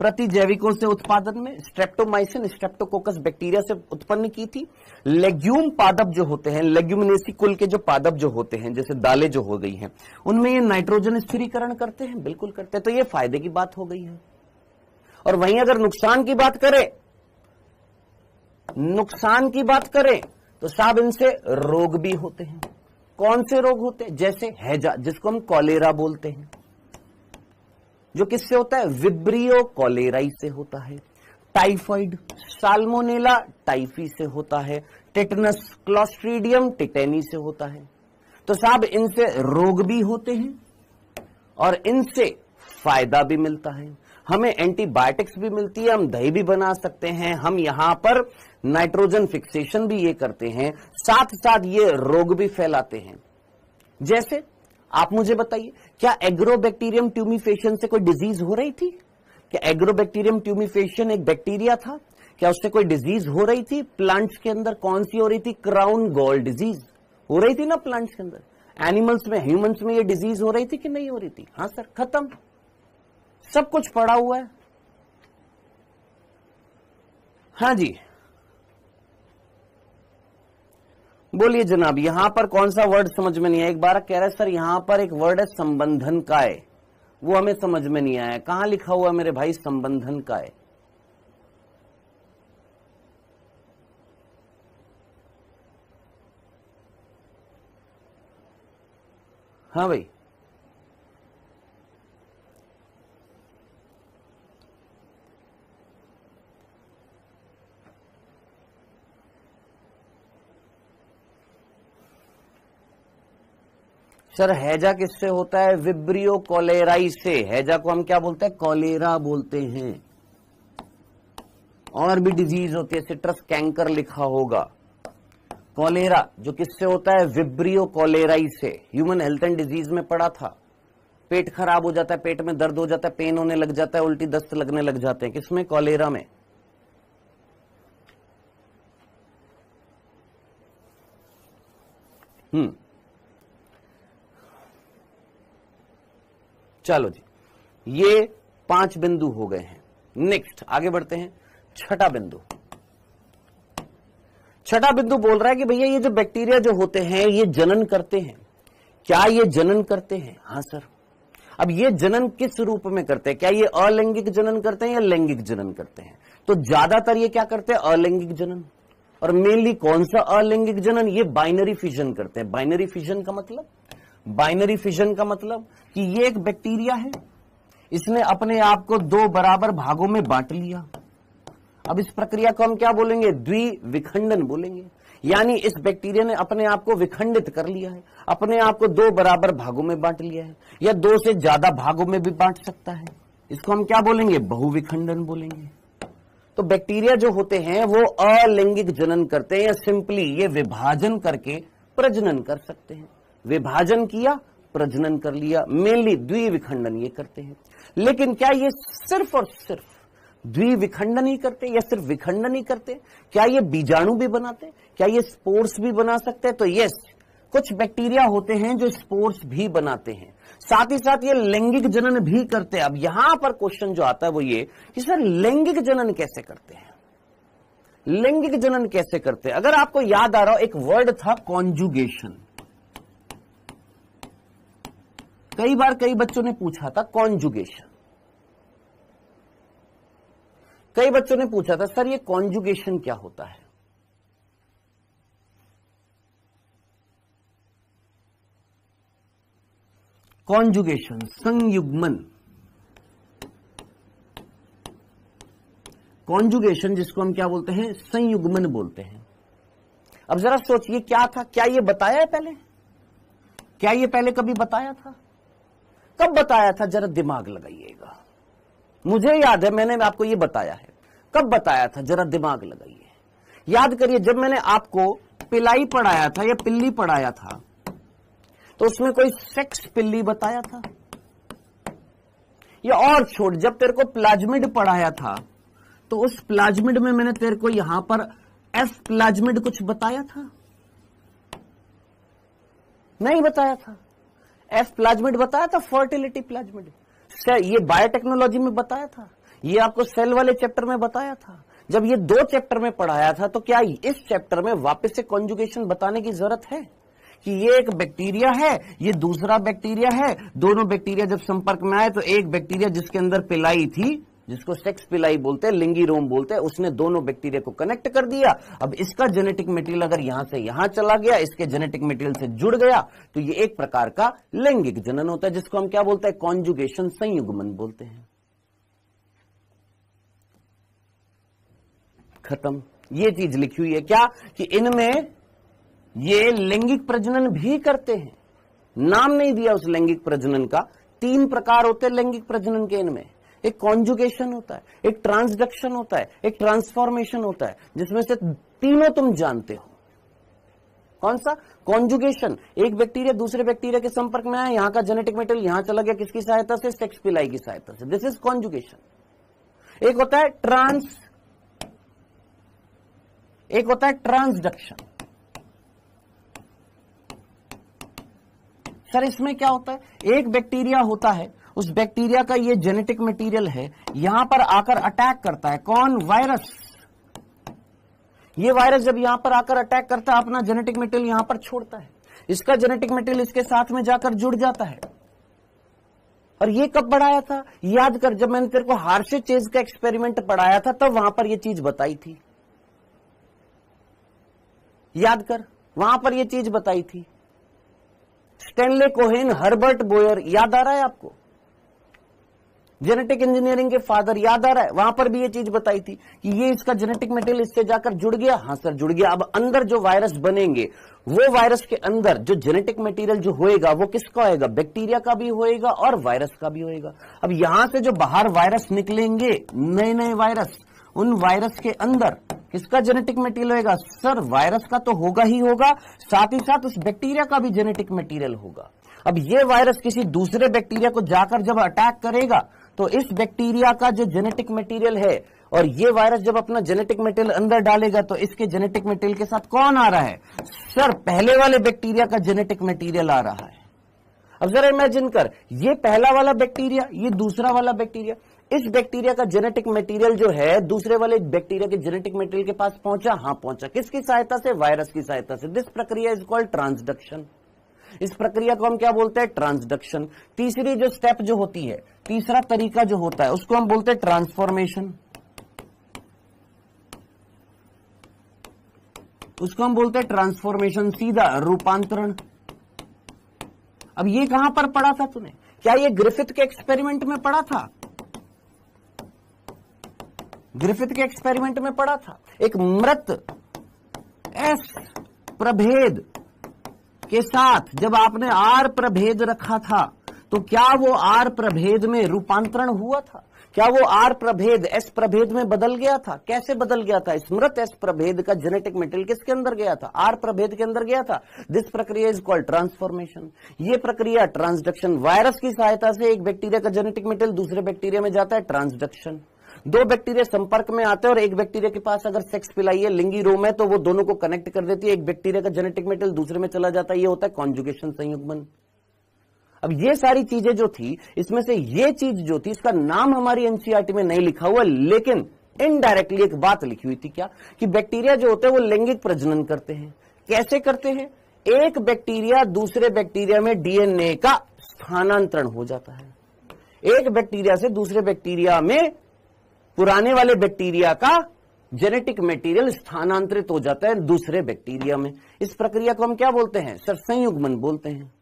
प्रतिजैविकों से उत्पादन में स्ट्रेप्टोमाइसिन स्ट्रेप्टोकोकस बैक्टीरिया से उत्पन्न की थी। लेग्यूम पादप जो होते हैं, लेग्यूमिनेसी कुल के जो पादप जो होते हैं, जैसे दालें जो हो गई हैं, उनमें ये नाइट्रोजन स्थिरीकरण करते हैं, बिल्कुल करते हैं। तो ये फायदे की बात हो गई है। और वहीं अगर नुकसान की बात करें तो साहब इनसे रोग भी होते हैं। कौन से रोग होते हैं? जैसे हैजा, जिसको हम कॉलेरा बोलते हैं, जो किससे होता है? विब्रियो कॉलेराई से होता है। टाइफाइड साल्मोनेला टाइफी से होता है। टेटनस क्लॉस्ट्रीडियम टिटेनी से होता है। तो साहब इनसे रोग भी होते हैं और इनसे फायदा भी मिलता है। हमें एंटीबायोटिक्स भी मिलती है, हम दही भी बना सकते हैं, हम यहां पर नाइट्रोजन फिक्सेशन भी ये करते हैं, साथ साथ ये रोग भी फैलाते हैं। जैसे आप मुझे बताइए, क्या एग्रोबैक्टीरियम ट्यूमिफेशियन से कोई डिजीज हो रही थी? क्या एग्रोबैक्टीरियम ट्यूमिफेशियन एक बैक्टीरिया था, क्या उससे कोई डिजीज हो रही थी? प्लांट्स के अंदर कौन सी हो रही थी? क्राउन गॉल डिजीज हो रही थी ना प्लांट्स के अंदर। एनिमल्स में, ह्यूमंस में ये डिजीज हो रही थी कि नहीं हो रही थी? हाँ सर, खत्म, सब कुछ पड़ा हुआ है। हाँ जी, बोलिए जनाब, यहां पर कौन सा वर्ड समझ में नहीं आया? एक बार कह रहे सर यहां पर एक वर्ड है संबंधन काय, वो हमें समझ में नहीं आया। कहां लिखा हुआ मेरे भाई संबंधन काय? हाँ भाई, सर हैजा किससे होता है? विब्रियो कॉलेराई से। हैजा को हम क्या बोलते हैं? कॉलेरा बोलते हैं। और भी डिजीज होती है, सिट्रस कैंकर लिखा होगा। कॉलेरा जो किससे होता है? विब्रियो कॉलेराई से। ह्यूमन हेल्थ एंड डिजीज में पढ़ा था। पेट खराब हो जाता है, पेट में दर्द हो जाता है, पेन होने लग जाता है, उल्टी दस्त लगने लग जाते हैं, किसमें? कॉलेरा में। चलो जी, ये 5 बिंदु हो गए हैं। नेक्स्ट आगे बढ़ते हैं। छठा बिंदु बोल रहा है कि भैया ये जो बैक्टीरिया जो होते हैं ये जनन करते हैं। क्या ये जनन करते हैं? हाँ सर। अब ये जनन किस रूप में करते हैं? क्या ये अलैंगिक जनन करते हैं या लैंगिक जनन करते हैं? तो ज्यादातर ये क्या करते हैं? अलैंगिक जनन। और मेनली कौन सा अलैंगिक जनन? ये बाइनरी फिजन करते हैं। बाइनरी फिजन का मतलब कि ये एक बैक्टीरिया है, इसने अपने आप को 2 बराबर भागों में बांट लिया। अब इस प्रक्रिया को हम क्या बोलेंगे? द्विविखंडन बोलेंगे। यानी इस बैक्टीरिया ने अपने आप को विखंडित कर लिया है, अपने आप को 2 बराबर भागों में बांट लिया है, या 2 से ज्यादा भागों में भी बांट सकता है। इसको हम क्या बोलेंगे? बहुविखंडन बोलेंगे। तो बैक्टीरिया जो होते हैं वो अलैंगिक जनन करते हैं, या सिंपली ये विभाजन करके प्रजनन कर सकते हैं। विभाजन किया, प्रजनन कर लिया, मेनली द्विविखंडन ये करते हैं। लेकिन क्या ये सिर्फ और सिर्फ द्विविखंडन ही करते या सिर्फ विखंडन ही करते? क्या ये बीजाणु भी बनाते? क्या ये स्पोर्स भी बना सकते हैं? तो यस, कुछ बैक्टीरिया होते हैं जो स्पोर्स भी बनाते हैं, साथ ही साथ ये लैंगिक जनन भी करते हैं। अब यहां पर क्वेश्चन जो आता है वो ये कि सर लैंगिक जनन कैसे करते हैं? लैंगिक जनन कैसे करते हैं? अगर आपको याद आ रहा हो, एक वर्ड था कॉन्जुगेशन। कई बार कई बच्चों ने पूछा था कॉन्जुगेशन। कई बच्चों ने पूछा था सर ये कॉन्जुगेशन क्या होता है? कॉन्जुगेशन, संयुग्मन। कॉन्जुगेशन जिसको हम क्या बोलते हैं, संयुग्मन बोलते हैं। अब जरा सोचिए क्या था, क्या ये बताया है पहले? क्या ये पहले कभी बताया था? कब बताया था? जरा दिमाग लगाइएगा। मुझे याद है मैंने आपको ये बताया है। कब बताया था? जरा दिमाग लगाइए, याद करिए। जब मैंने आपको पिलाई पढ़ाया था या पिल्ली पढ़ाया था तो उसमें कोई सेक्स पिल्ली बताया था? या और छोड़, जब तेरे को प्लाज्मिड पढ़ाया था तो उस प्लाज्मिड में मैंने तेरे को यहां पर एफ प्लाज्मिड कुछ बताया था? नहीं बताया था। एफ प्लाज्मिड बताया था, फर्टिलिटी प्लाज्मिड। ये बायोटेक्नोलॉजी में बताया था, ये आपको सेल वाले चैप्टर में बताया था। जब ये 2 चैप्टर में पढ़ाया था तो क्या इस चैप्टर में वापस से कॉन्जुगेशन बताने की जरूरत है कि ये एक बैक्टीरिया है, ये दूसरा बैक्टीरिया है, दोनों बैक्टीरिया जब संपर्क में आए तो एक बैक्टीरिया जिसके अंदर पिलाई थी, जिसको सेक्स पिलाई बोलते हैं, लिंगी रोम बोलते हैं, उसने दोनों बैक्टीरिया को कनेक्ट कर दिया। अब इसका जेनेटिक मटेरियल अगर यहां से यहां चला गया, इसके जेनेटिक मटेरियल से जुड़ गया, तो ये एक प्रकार का लैंगिक जनन होता है, जिसको हम क्या बोलते हैं, कॉन्जुगेशन, संयुग्मन बोलते हैं। खत्म। ये चीज लिखी हुई है क्या कि इनमें ये लैंगिक प्रजनन भी करते हैं। नाम नहीं दिया उस लैंगिक प्रजनन का। 3 प्रकार होते हैं लैंगिक प्रजनन के इनमें। एक कॉन्जुगेशन होता है, एक ट्रांसडक्शन होता है, एक ट्रांसफॉर्मेशन होता है, जिसमें से तीनों तुम जानते हो। कौन सा? कॉन्जुगेशन, एक बैक्टीरिया दूसरे बैक्टीरिया के संपर्क में आया, यहां का जेनेटिक मटेरियल यहां चला गया, किसकी सहायता से? सेक्स पिलाई की सहायता से। This is conjugation. एक होता है ट्रांसडक्शन। सर इसमें क्या होता है? एक बैक्टीरिया होता है, उस बैक्टीरिया का ये जेनेटिक मटेरियल है, यहां पर आकर अटैक करता है। कौन? वायरस। ये वायरस जब यहां पर आकर अटैक करता है, अपना जेनेटिक मटेरियल यहां पर छोड़ता है, इसका जेनेटिक मटेरियल इसके साथ में जाकर जुड़ जाता है। और ये कब पढ़ाया था? याद कर, जब मैंने तेरे को हार्शे चेज का एक्सपेरिमेंट पढ़ाया था तब वहां पर ये चीज बताई थी। याद कर, वहां पर ये चीज बताई थी। स्टैनले कोहेन, हर्बर्ट बोयर, याद आ रहा है आपको? जेनेटिक इंजीनियरिंग के फादर, याद आ रहा है? वहां पर भी ये चीज बताई थी कि ये इसका जेनेटिक मटेरियल इससे जाकर जुड़ गया। हाँ सर जुड़ गया। अब अंदर जो वायरस बनेंगे, वो वायरस के अंदर जो जेनेटिक मटेरियल जो होएगा वो किसका होएगा? बैक्टीरिया का भी होएगा और वायरस का भी होएगा। अब यहां से जो बाहर वायरस निकलेंगे, नए नए वायरस, उन वायरस के अंदर किसका जेनेटिक मटेरियल होगा? सर वायरस का तो होगा ही होगा, साथ ही साथ उस बैक्टीरिया का भी जेनेटिक मटेरियल होगा। अब ये वायरस किसी दूसरे बैक्टीरिया को जाकर जब अटैक करेगा तो इस बैक्टीरिया का जो जेनेटिक मटेरियल है, और ये वायरस जब अपना जेनेटिक मटेरियल अंदर डालेगा तो इसके जेनेटिक मटेरियल के साथ कौन आ रहा है? सर पहले वाले बैक्टीरिया का जेनेटिक मटेरियल आ रहा है। अब जरा इमेजिन कर, ये पहला वाला बैक्टीरिया, ये दूसरा वाला बैक्टीरिया, इस बैक्टीरिया का जेनेटिक मटेरियल जो है दूसरे वाले बैक्टीरिया के जेनेटिक मटेरियल के पास पहुंचा। हाँ पहुंचा। किसकी सहायता से? वायरस की सहायता से। दिस प्रक्रिया इज कॉल्ड ट्रांसडक्शन। इस प्रक्रिया को हम क्या बोलते हैं? ट्रांसडक्शन। तीसरी जो स्टेप जो होती है, तीसरा तरीका जो होता है, उसको हम बोलते हैं ट्रांसफॉर्मेशन। उसको हम बोलते हैं ट्रांसफॉर्मेशन, सीधा रूपांतरण। अब ये कहां पर पढ़ा था तूने? क्या ये ग्रिफिथ के एक्सपेरिमेंट में पढ़ा था? ग्रिफिथ के एक्सपेरिमेंट में पढ़ा था। एक मृत एस प्रभेद के साथ जब आपने आर प्रभेद रखा था तो क्या वो आर प्रभेद में रूपांतरण हुआ था? क्या वो आर प्रभेद एस प्रभेद में बदल गया था? कैसे बदल गया था? स्मृत एस प्रभेद का जेनेटिक मटेरियल किसके अंदर गया था? आर प्रभेद के अंदर गया था। दिस प्रक्रिया इज कॉल्ड ट्रांसफॉर्मेशन। ये प्रक्रिया ट्रांसडक्शन। वायरस की सहायता से एक बैक्टीरिया का जेनेटिक मटेरियल दूसरे बैक्टीरिया में जाता है, ट्रांसडक्शन। 2 बैक्टीरिया संपर्क में आते हैं और एक बैक्टीरिया के पास अगर सेक्स पिलाई है, लिंगी रोम है, तो वो दोनों को कनेक्ट कर देती है, एक बैक्टीरिया का जेनेटिक मटेरियल दूसरे में चला जाता है। ये होता है कॉन्जुगेशन, संयुग्मन। अब ये सारी चीजें जो थी, इसमें से ये चीज जो थी, इसका नाम हमारी एनसीईआरटी में नहीं लिखा हुआ, लेकिन इनडायरेक्टली एक बात लिखी हुई थी। क्या? कि बैक्टीरिया जो होते हैं वो लैंगिक प्रजनन करते हैं। कैसे करते हैं? एक बैक्टीरिया दूसरे बैक्टीरिया में डीएनए का स्थानांतरण हो जाता है। एक बैक्टीरिया से दूसरे बैक्टीरिया में पुराने वाले बैक्टीरिया का जेनेटिक मटेरियल स्थानांतरित हो जाता है दूसरे बैक्टीरिया में। इस प्रक्रिया को हम क्या बोलते हैं? सर संयुग्मन बोलते हैं।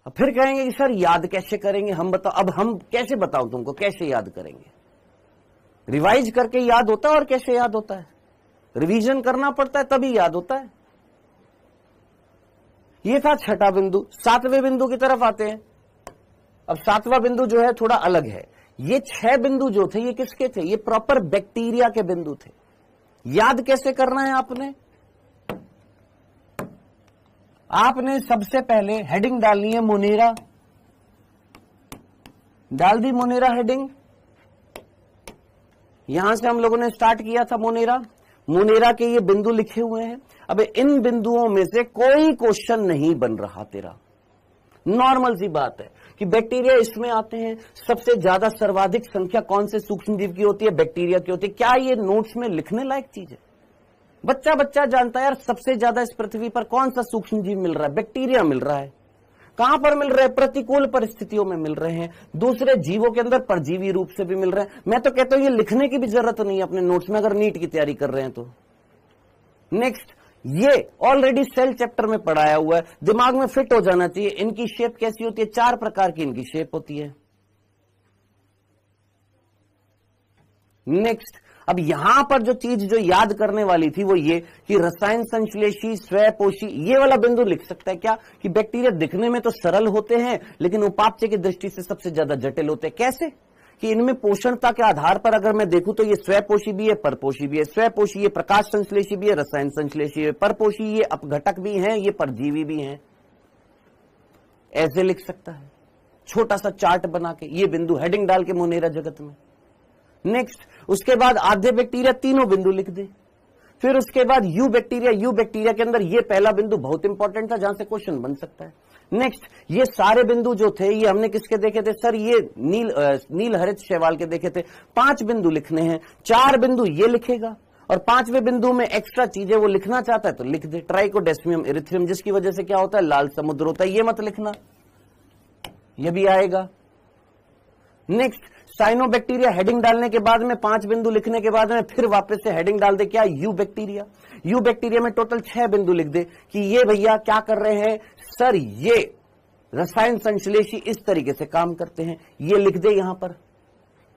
अब फिर कहेंगे कि सर याद कैसे करेंगे, हम बताओ। अब हम कैसे बताऊं तुमको, कैसे याद करेंगे? रिवाइज करके याद होता है और कैसे याद होता है? रिवीजन करना पड़ता है तभी याद होता है। ये था छठा बिंदु। सातवें बिंदु की तरफ आते हैं। अब सातवां बिंदु जो है थोड़ा अलग है। ये 6 बिंदु जो थे ये किसके थे? ये प्रॉपर बैक्टीरिया के बिंदु थे। याद कैसे करना है आपने? आपने सबसे पहले हेडिंग डालनी है मोनेरा। डाल दी मोनेरा हेडिंग। यहां से हम लोगों ने स्टार्ट किया था मोनेरा। मोनेरा के ये बिंदु लिखे हुए हैं। अब इन बिंदुओं में से कोई क्वेश्चन नहीं बन रहा तेरा। नॉर्मल सी बात है कि बैक्टीरिया इसमें आते हैं। सबसे ज्यादा सर्वाधिक संख्या कौन से सूक्ष्म जीव की होती है? बैक्टीरिया की होती है। क्या ये नोट्स में लिखने लायक चीज है? बच्चा बच्चा जानता है यार, सबसे ज्यादा इस पृथ्वी पर कौन सा सूक्ष्म जीव मिल रहा है? बैक्टीरिया मिल रहा है। कहां पर मिल रहे हैं? प्रतिकूल परिस्थितियों में मिल रहे हैं। दूसरे जीवों के अंदर परजीवी रूप से भी मिल रहे हैं। मैं तो कहता हूं ये लिखने की भी जरूरत नहीं है अपने नोट्स में, अगर नीट की तैयारी कर रहे हैं तो। नेक्स्ट, ये ऑलरेडी सेल चैप्टर में पढ़ाया हुआ है, दिमाग में फिट हो जाना चाहिए। इनकी शेप कैसी होती है? 4 प्रकार की इनकी शेप होती है। नेक्स्ट, अब यहां पर जो चीज जो याद करने वाली थी वो ये कि रसायन संश्लेषी, स्वयपोषी, ये वाला बिंदु लिख सकता है क्या? कि बैक्टीरिया दिखने में तो सरल होते हैं लेकिन उपापचय की दृष्टि से सबसे ज्यादा जटिल होते हैं। कैसे? कि इनमें पोषणता के आधार पर अगर मैं देखूं तो ये स्वयपोषी भी है, परपोषी भी है। स्वयपोषी ये प्रकाश संश्लेषी भी है, रसायन संश्लेषी है। परपोषी ये अपघटक भी हैं, ये परजीवी भी हैं। ऐसे लिख सकता है छोटा सा चार्ट बना के। ये बिंदु हेडिंग डाल के मोनेरा जगत में। नेक्स्ट, उसके बाद आधे बैक्टीरिया, तीनों बिंदु लिख दे। फिर उसके बाद यू बैक्टीरिया। यू बैक्टीरिया के अंदर ये पहला बिंदु बहुत इंपॉर्टेंट था जहां से क्वेश्चन बन सकता है। नेक्स्ट, ये सारे बिंदु जो थे ये हमने किसके देखे थे? सर ये नील हरित शैवाल के देखे थे। 5 बिंदु लिखने हैं। 4 बिंदु ये लिखेगा और 5वें बिंदु में एक्स्ट्रा चीजें वो लिखना चाहता है तो लिख दे। ट्राइकोडेस्मियम इरिथ्रियम, जिसकी वजह से क्या होता है? लाल समुद्र होता है। ये मत लिखना, ये भी आएगा। Next, cyanobacteria. हेडिंग डालने के बाद में 5 बिंदु लिखने के बाद में फिर वापस से हेडिंग डाल दे क्या? You bacteria. यू बैक्टीरिया में टोटल 6 बिंदु लिख दे कि ये भैया क्या कर रहे हैं? सर ये रसायन संश्लेषी इस तरीके से काम करते हैं। ये लिख दे यहां पर,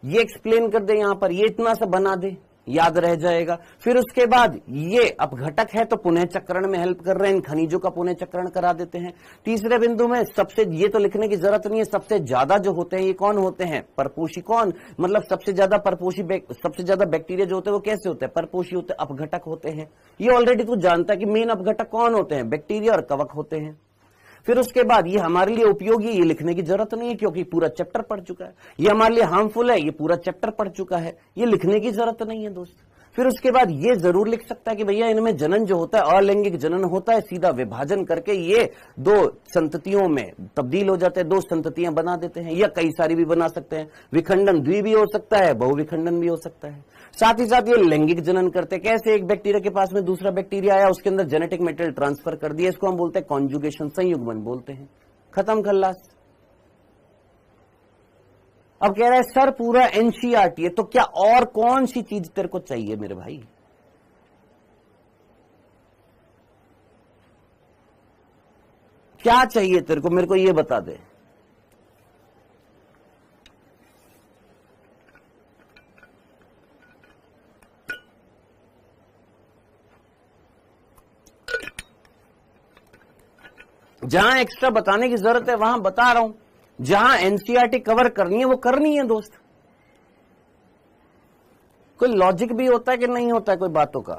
ये एक्सप्लेन कर दे यहां पर, ये इतना सा बना दे, याद रह जाएगा। फिर उसके बाद ये अपघटक है तो पुनः चक्रण में हेल्प कर रहे हैं, इन खनिजों का पुनः चक्रण करा देते हैं। तीसरे बिंदु में सबसे, ये तो लिखने की जरूरत नहीं है, सबसे ज्यादा जो होते हैं ये कौन होते हैं? परपोषी। कौन? मतलब सबसे ज्यादा परपोषी, सबसे ज्यादा बैक्टीरिया जो होते हैं वो कैसे होते हैं? परपोषी होते हैं, अपघटक होते हैं। ये ऑलरेडी तू जानता है कि मेन अपघटक कौन होते हैं? बैक्टीरिया और कवक होते हैं। फिर उसके बाद ये हमारे लिए उपयोगी, ये लिखने की जरूरत नहीं है क्योंकि पूरा चैप्टर पढ़ चुका है। ये हमारे लिए हार्मफुल है, ये पूरा चैप्टर पढ़ चुका है, ये लिखने की जरूरत नहीं है दोस्त। फिर उसके बाद ये जरूर लिख सकता है कि भैया इनमें जनन जो होता है अलैंगिक जनन होता है, सीधा विभाजन करके ये 2 संततियों में तब्दील हो जाते हैं, 2 संततियां बना देते हैं, या कई सारी भी बना सकते हैं। विखंडन द्वि भी हो सकता है, बहुविखंडन भी हो सकता है। साथ ही साथ ये लैंगिक जनन करते हैं। कैसे? एक बैक्टीरिया के पास में दूसरा बैक्टीरिया आया, उसके अंदर जेनेटिक मटेरियल ट्रांसफर कर दिया, इसको हम बोलते हैं कॉन्जुगेशन, संयुग्मन बोलते हैं। खत्म खल्लास। अब कह रहा है सर पूरा एनसीईआरटी है, तो क्या और कौन सी चीज तेरे को चाहिए मेरे भाई? क्या चाहिए तेरे को, मेरे को ये बता दे। जहां एक्स्ट्रा बताने की जरूरत है वहां बता रहा हूं, जहां एनसीईआरटी कवर करनी है वो करनी है दोस्त। कोई लॉजिक भी होता है कि नहीं होता है कोई बातों का?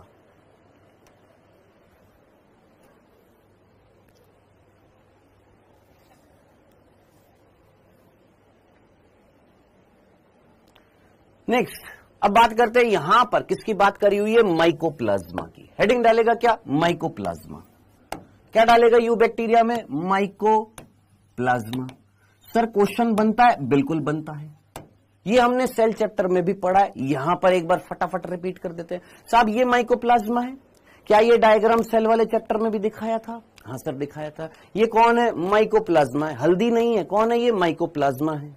नेक्स्ट, अब बात करते हैं यहां पर किसकी बात करी हुई है? माइकोप्लाज्मा की। हेडिंग डालेगा क्या? माइकोप्लाज्मा। क्या डालेगा यू बैक्टीरिया में? माइकोप्लाज्मा। सर क्वेश्चन बनता है? बिल्कुल बनता है। ये हमने सेल चैप्टर में भी पढ़ा है, यहां पर एक बार फटाफट रिपीट कर देते हैं। साहब ये माइकोप्लाज्मा है। क्या ये डायग्राम सेल वाले चैप्टर में भी दिखाया था? हाँ सर दिखाया था। ये कौन है? माइकोप्लाज्मा है, हल्दी नहीं है। कौन है ये? माइकोप्लाज्मा है।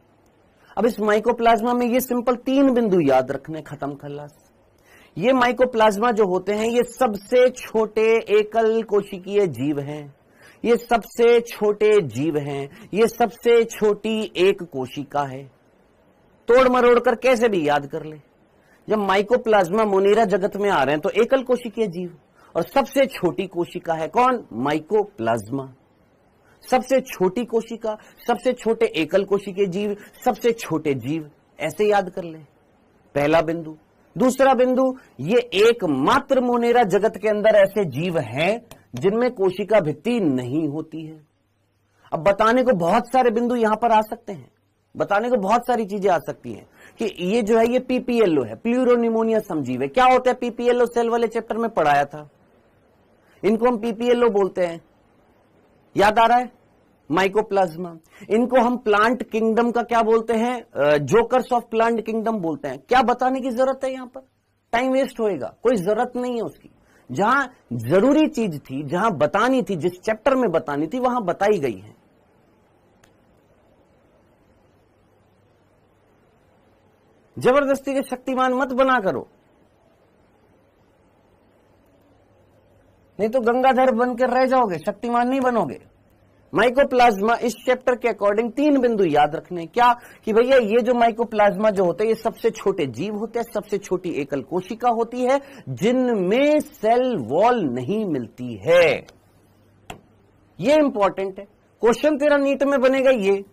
अब इस माइकोप्लाज्मा में ये सिंपल 3 बिंदु याद रखने, खत्म खल्लास। ये माइकोप्लाज्मा जो होते हैं ये सबसे छोटे एकल कोशिकीय जीव हैं। ये सबसे छोटे जीव हैं, ये सबसे छोटी एक कोशिका है। तोड़ मरोड़ कर कैसे भी याद कर ले। जब माइकोप्लाज्मा मोनेरा जगत में आ रहे हैं तो एकल कोशिकीय जीव, और सबसे छोटी कोशिका है कौन? माइकोप्लाज्मा। सबसे छोटी कोशिका, सबसे छोटे एकल कोशिकीय जीव, सबसे छोटे जीव, ऐसे याद कर ले, पहला बिंदु। दूसरा बिंदु, ये एकमात्र मोनेरा जगत के अंदर ऐसे जीव हैं जिनमें कोशिका भित्ति नहीं होती है। अब बताने को बहुत सारे बिंदु यहां पर आ सकते हैं, बताने को बहुत सारी चीजें आ सकती हैं कि ये जो है ये पीपीएलओ है, प्लूरोनिमोनिया समजीव है। क्या होता है पीपीएलओ? सेल वाले चैप्टर में पढ़ाया था। इनको हम पीपीएलओ बोलते हैं, याद आ रहा है? माइकोप्लाज्मा। इनको हम प्लांट किंगडम का क्या बोलते हैं? जोकर्स ऑफ प्लांट किंगडम बोलते हैं। क्या बताने की जरूरत है? यहां पर टाइम वेस्ट होएगा, कोई जरूरत नहीं है उसकी। जहां जरूरी चीज थी, जहां बतानी थी, जिस चैप्टर में बतानी थी, वहां बताई गई है। जबरदस्ती के शक्तिमान मत बना करो, नहीं तो गंगाधर बनकर रह जाओगे, शक्तिमान नहीं बनोगे। माइकोप्लाज्मा इस चैप्टर के अकॉर्डिंग 3 बिंदु याद रखने। क्या? कि भैया ये जो माइकोप्लाज्मा जो होते हैं, ये सबसे छोटे जीव होते हैं, सबसे छोटी एकल कोशिका होती है जिनमें सेल वॉल नहीं मिलती है। ये इंपॉर्टेंट है। क्वेश्चन तेरा नीट में बनेगा ये,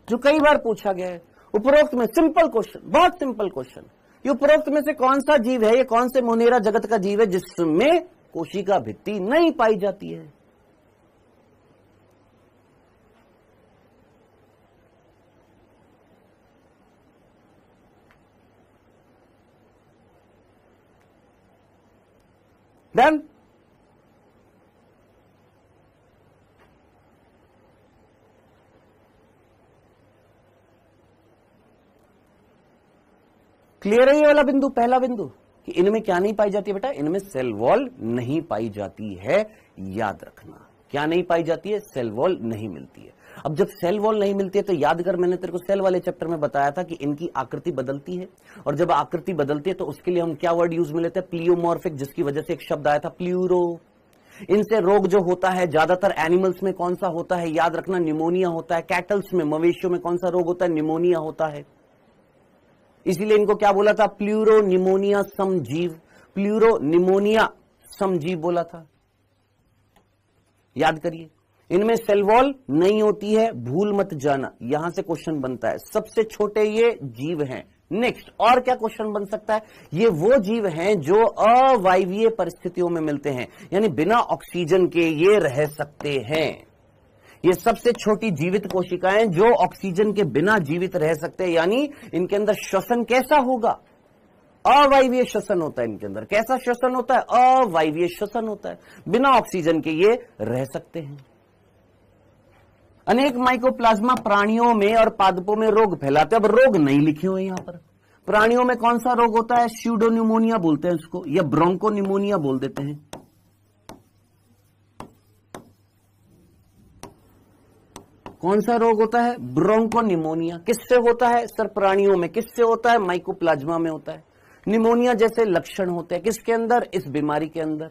जो कई बार पूछा गया है। उपरोक्त में सिंपल क्वेश्चन, बहुत सिंपल क्वेश्चन, ये उपरोक्त में से कौन सा जीव है, ये कौन से मोनेरा जगत का जीव है जिसमें कोशिका भित्ति नहीं पाई जाती है? डन? क्लियर है ये वाला बिंदु, पहला बिंदु, कि इनमें क्या नहीं पाई जाती है बेटा? इनमें सेल वॉल नहीं पाई जाती है। याद रखना, क्या नहीं पाई जाती है? सेल वॉल नहीं मिलती है। अब जब सेल वॉल नहीं मिलती है तो याद कर, मैंने तेरे को सेल वाले चैप्टर में बताया था कि इनकी आकृति बदलती है, और जब आकृति बदलती है तो उसके लिए हम क्या वर्ड यूज में लेते हैं? प्लियोमॉर्फिक, जिसकी वजह से एक शब्द आया था प्ल्यूरो। इनसे रोग जो होता है ज्यादातर एनिमल्स में कौन सा होता है? याद रखना, निमोनिया होता है। कैटल्स में, मवेशियों में कौन सा रोग होता है? निमोनिया होता है। इसीलिए इनको क्या बोला था? प्ल्यूरो निमोनिया समजीव, प्ल्यूरो निमोनिया समजीव बोला था। याद करिए, इनमें सेल वॉल नहीं होती है, भूल मत जाना। यहां से क्वेश्चन बनता है, सबसे छोटे ये जीव हैं। नेक्स्ट, और क्या क्वेश्चन बन सकता है? ये वो जीव हैं जो अवायवीय परिस्थितियों में मिलते हैं, यानी बिना ऑक्सीजन के ये रह सकते हैं। ये सबसे छोटी जीवित कोशिकाएं जो ऑक्सीजन के बिना जीवित रह सकते हैं, यानी इनके अंदर श्वसन कैसा होगा? अवायवीय श्वसन होता है इनके अंदर। कैसा श्वसन होता है? अवायवीय श्वसन होता है। बिना ऑक्सीजन के ये रह सकते हैं। अनेक माइकोप्लाज्मा प्राणियों में और पादपों में रोग फैलाते हैं। अब रोग नहीं लिखे हुए यहां पर। प्राणियों में कौन सा रोग होता है? स्यूडोनिमोनिया बोलते हैं इसको, या ब्रोंकोनिमोनिया बोल देते हैं। कौन सा रोग होता है? ब्रोंकोनिमोनिया। किससे होता है सर? प्राणियों में। किससे होता है? माइकोप्लाज्मा में होता है। निमोनिया जैसे लक्षण होते हैं किसके अंदर? इस बीमारी के अंदर।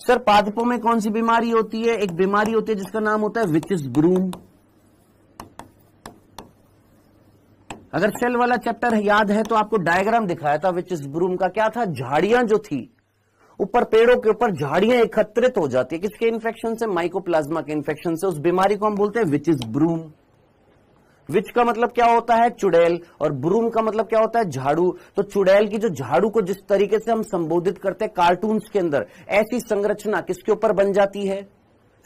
सर पादपों में कौन सी बीमारी होती है? एक बीमारी होती है जिसका नाम होता है विचिस ब्रूम। अगर सेल वाला चैप्टर याद है तो आपको डायग्राम दिखाया था विचिस ब्रूम का। क्या था? झाड़ियां जो थी ऊपर, पेड़ों के ऊपर झाड़ियां एकत्रित हो जाती है। किसके इन्फेक्शन से? माइकोप्लाज्मा के इन्फेक्शन से। उस बीमारी को हम बोलते हैं विचिस ब्रूम। विच का मतलब क्या होता है? चुड़ैल, और ब्रूम का मतलब क्या होता है? झाड़ू। तो चुड़ैल की जो झाड़ू को जिस तरीके से हम संबोधित करते हैं कार्टून्स के अंदर, ऐसी संरचना किसके ऊपर बन जाती है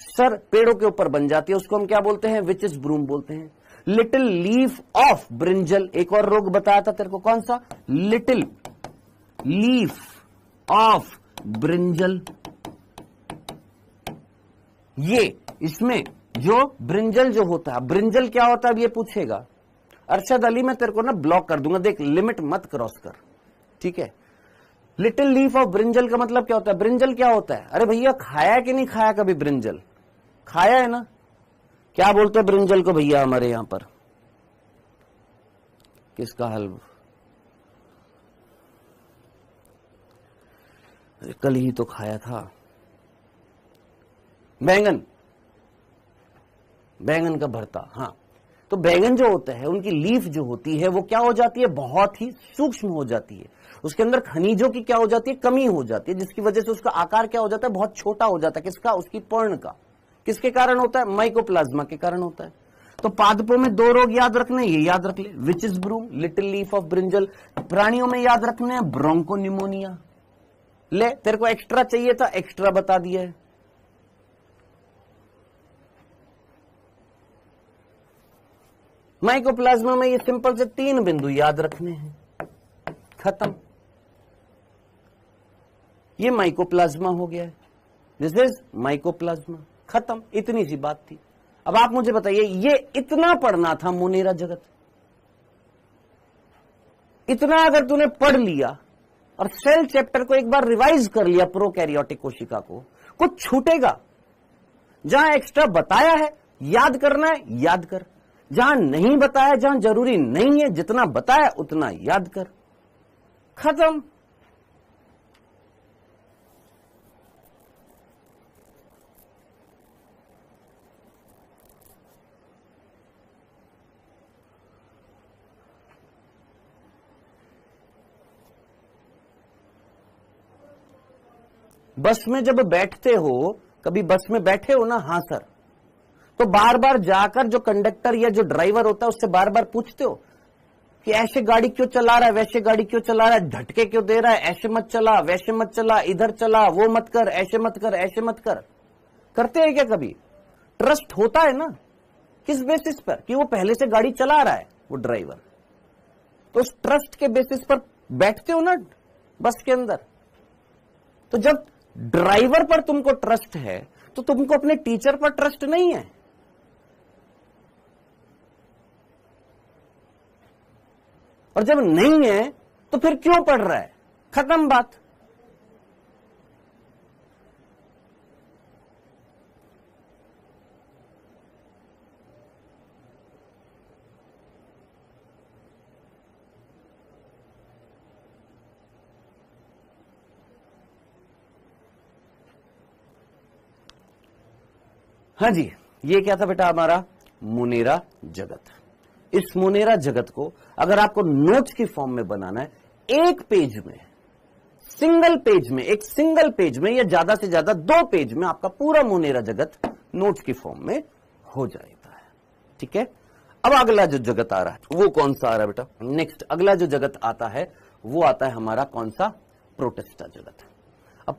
सर? पेड़ों के ऊपर बन जाती है। उसको हम क्या बोलते हैं? विचिस ब्रूम बोलते हैं। लिटिल लीफ ऑफ ब्रिंजल, एक और रोग बताया था तेरे को, कौन सा? Little leaf of brinjal. ये इसमें जो ब्रिंजल जो होता है, ब्रिंजल क्या होता है अब ये पूछेगा। अरशद अली मैं तेरे को ना ब्लॉक कर दूंगा, देख लिमिट मत क्रॉस कर, ठीक है। लिटिल लीफ ऑफ ब्रिंजल का मतलब क्या होता है? ब्रिंजल क्या होता है? अरे भैया खाया कि नहीं खाया कभी ब्रिंजल? खाया है ना? क्या बोलते हैं ब्रिंजल को भैया हमारे यहां पर? किसका हल? कल ही तो खाया था। बैंगन, बैंगन का भरता। हाँ, तो बैंगन जो होता है उनकी लीफ जो होती है वो क्या हो जाती है, बहुत ही सूक्ष्म हो जाती है। उसके अंदर खनिजों की क्या हो जाती है, कमी हो जाती है, जिसकी वजह से उसका आकार क्या हो जाता है, बहुत छोटा हो जाता है। किसका, उसकी पर्ण का। किसके कारण होता है, माइकोप्लाज्मा के कारण होता है। तो पादपों में 2 रोग याद रखने, ये याद रख ले, which is broom, little leaf of brinjal. प्राणियों में याद रखने हैं, ब्रोंकोनिमोनिया। ले, तेरे को एक्स्ट्रा चाहिए था, एक्स्ट्रा बता दिया है। माइकोप्लाज्मा में ये सिंपल से 3 बिंदु याद रखने हैं, खत्म। ये माइकोप्लाज्मा हो गया है, दिस इज माइकोप्लाज्मा, खत्म। इतनी सी बात थी। अब आप मुझे बताइए, ये इतना पढ़ना था मोनेरा जगत, इतना अगर तूने पढ़ लिया और सेल चैप्टर को एक बार रिवाइज कर लिया, प्रोकैरियोटिक कोशिका को, कुछ छूटेगा? जहां एक्स्ट्रा बताया है याद करना है, याद कर। जहां नहीं बताया, जहां जरूरी नहीं है, जितना बताया उतना याद कर, खत्म। बस में जब बैठते हो, कभी बस में बैठे हो ना, हाँ सर, तो बार बार जाकर जो कंडक्टर या जो ड्राइवर होता है उससे बार बार पूछते हो कि ऐसे गाड़ी क्यों चला रहा है, वैसे गाड़ी क्यों चला रहा है, झटके क्यों दे रहा है, ऐसे मत चला, वैसे मत चला, इधर चला, वो मत कर, ऐसे मत कर, ऐसे मत कर। करते हैं क्या कभी? ट्रस्ट होता है ना, किस बेसिस पर, कि वो पहले से गाड़ी चला रहा है वो ड्राइवर, तो उस ट्रस्ट के बेसिस पर बैठते हो ना बस के अंदर। तो जब ड्राइवर पर तुमको ट्रस्ट है तो तुमको अपने टीचर पर ट्रस्ट नहीं है। और जब नहीं है तो फिर क्यों पढ़ रहा है, खत्म बात। हाँ जी, ये क्या था बेटा हमारा मोनेरा जगत। इस मोनेरा जगत को अगर आपको नोट्स की फॉर्म में बनाना है, एक पेज में, सिंगल पेज में, एक सिंगल पेज में या ज्यादा से ज्यादा 2 पेज में आपका पूरा मोनेरा जगत नोट्स की फॉर्म में हो जाएगा। ठीक है, अब अगला जो जगत आ रहा है वो कौन सा आ रहा है बेटा? नेक्स्ट अगला जो जगत आता है वो आता है हमारा कौन सा? प्रोटिस्टा जगत। अब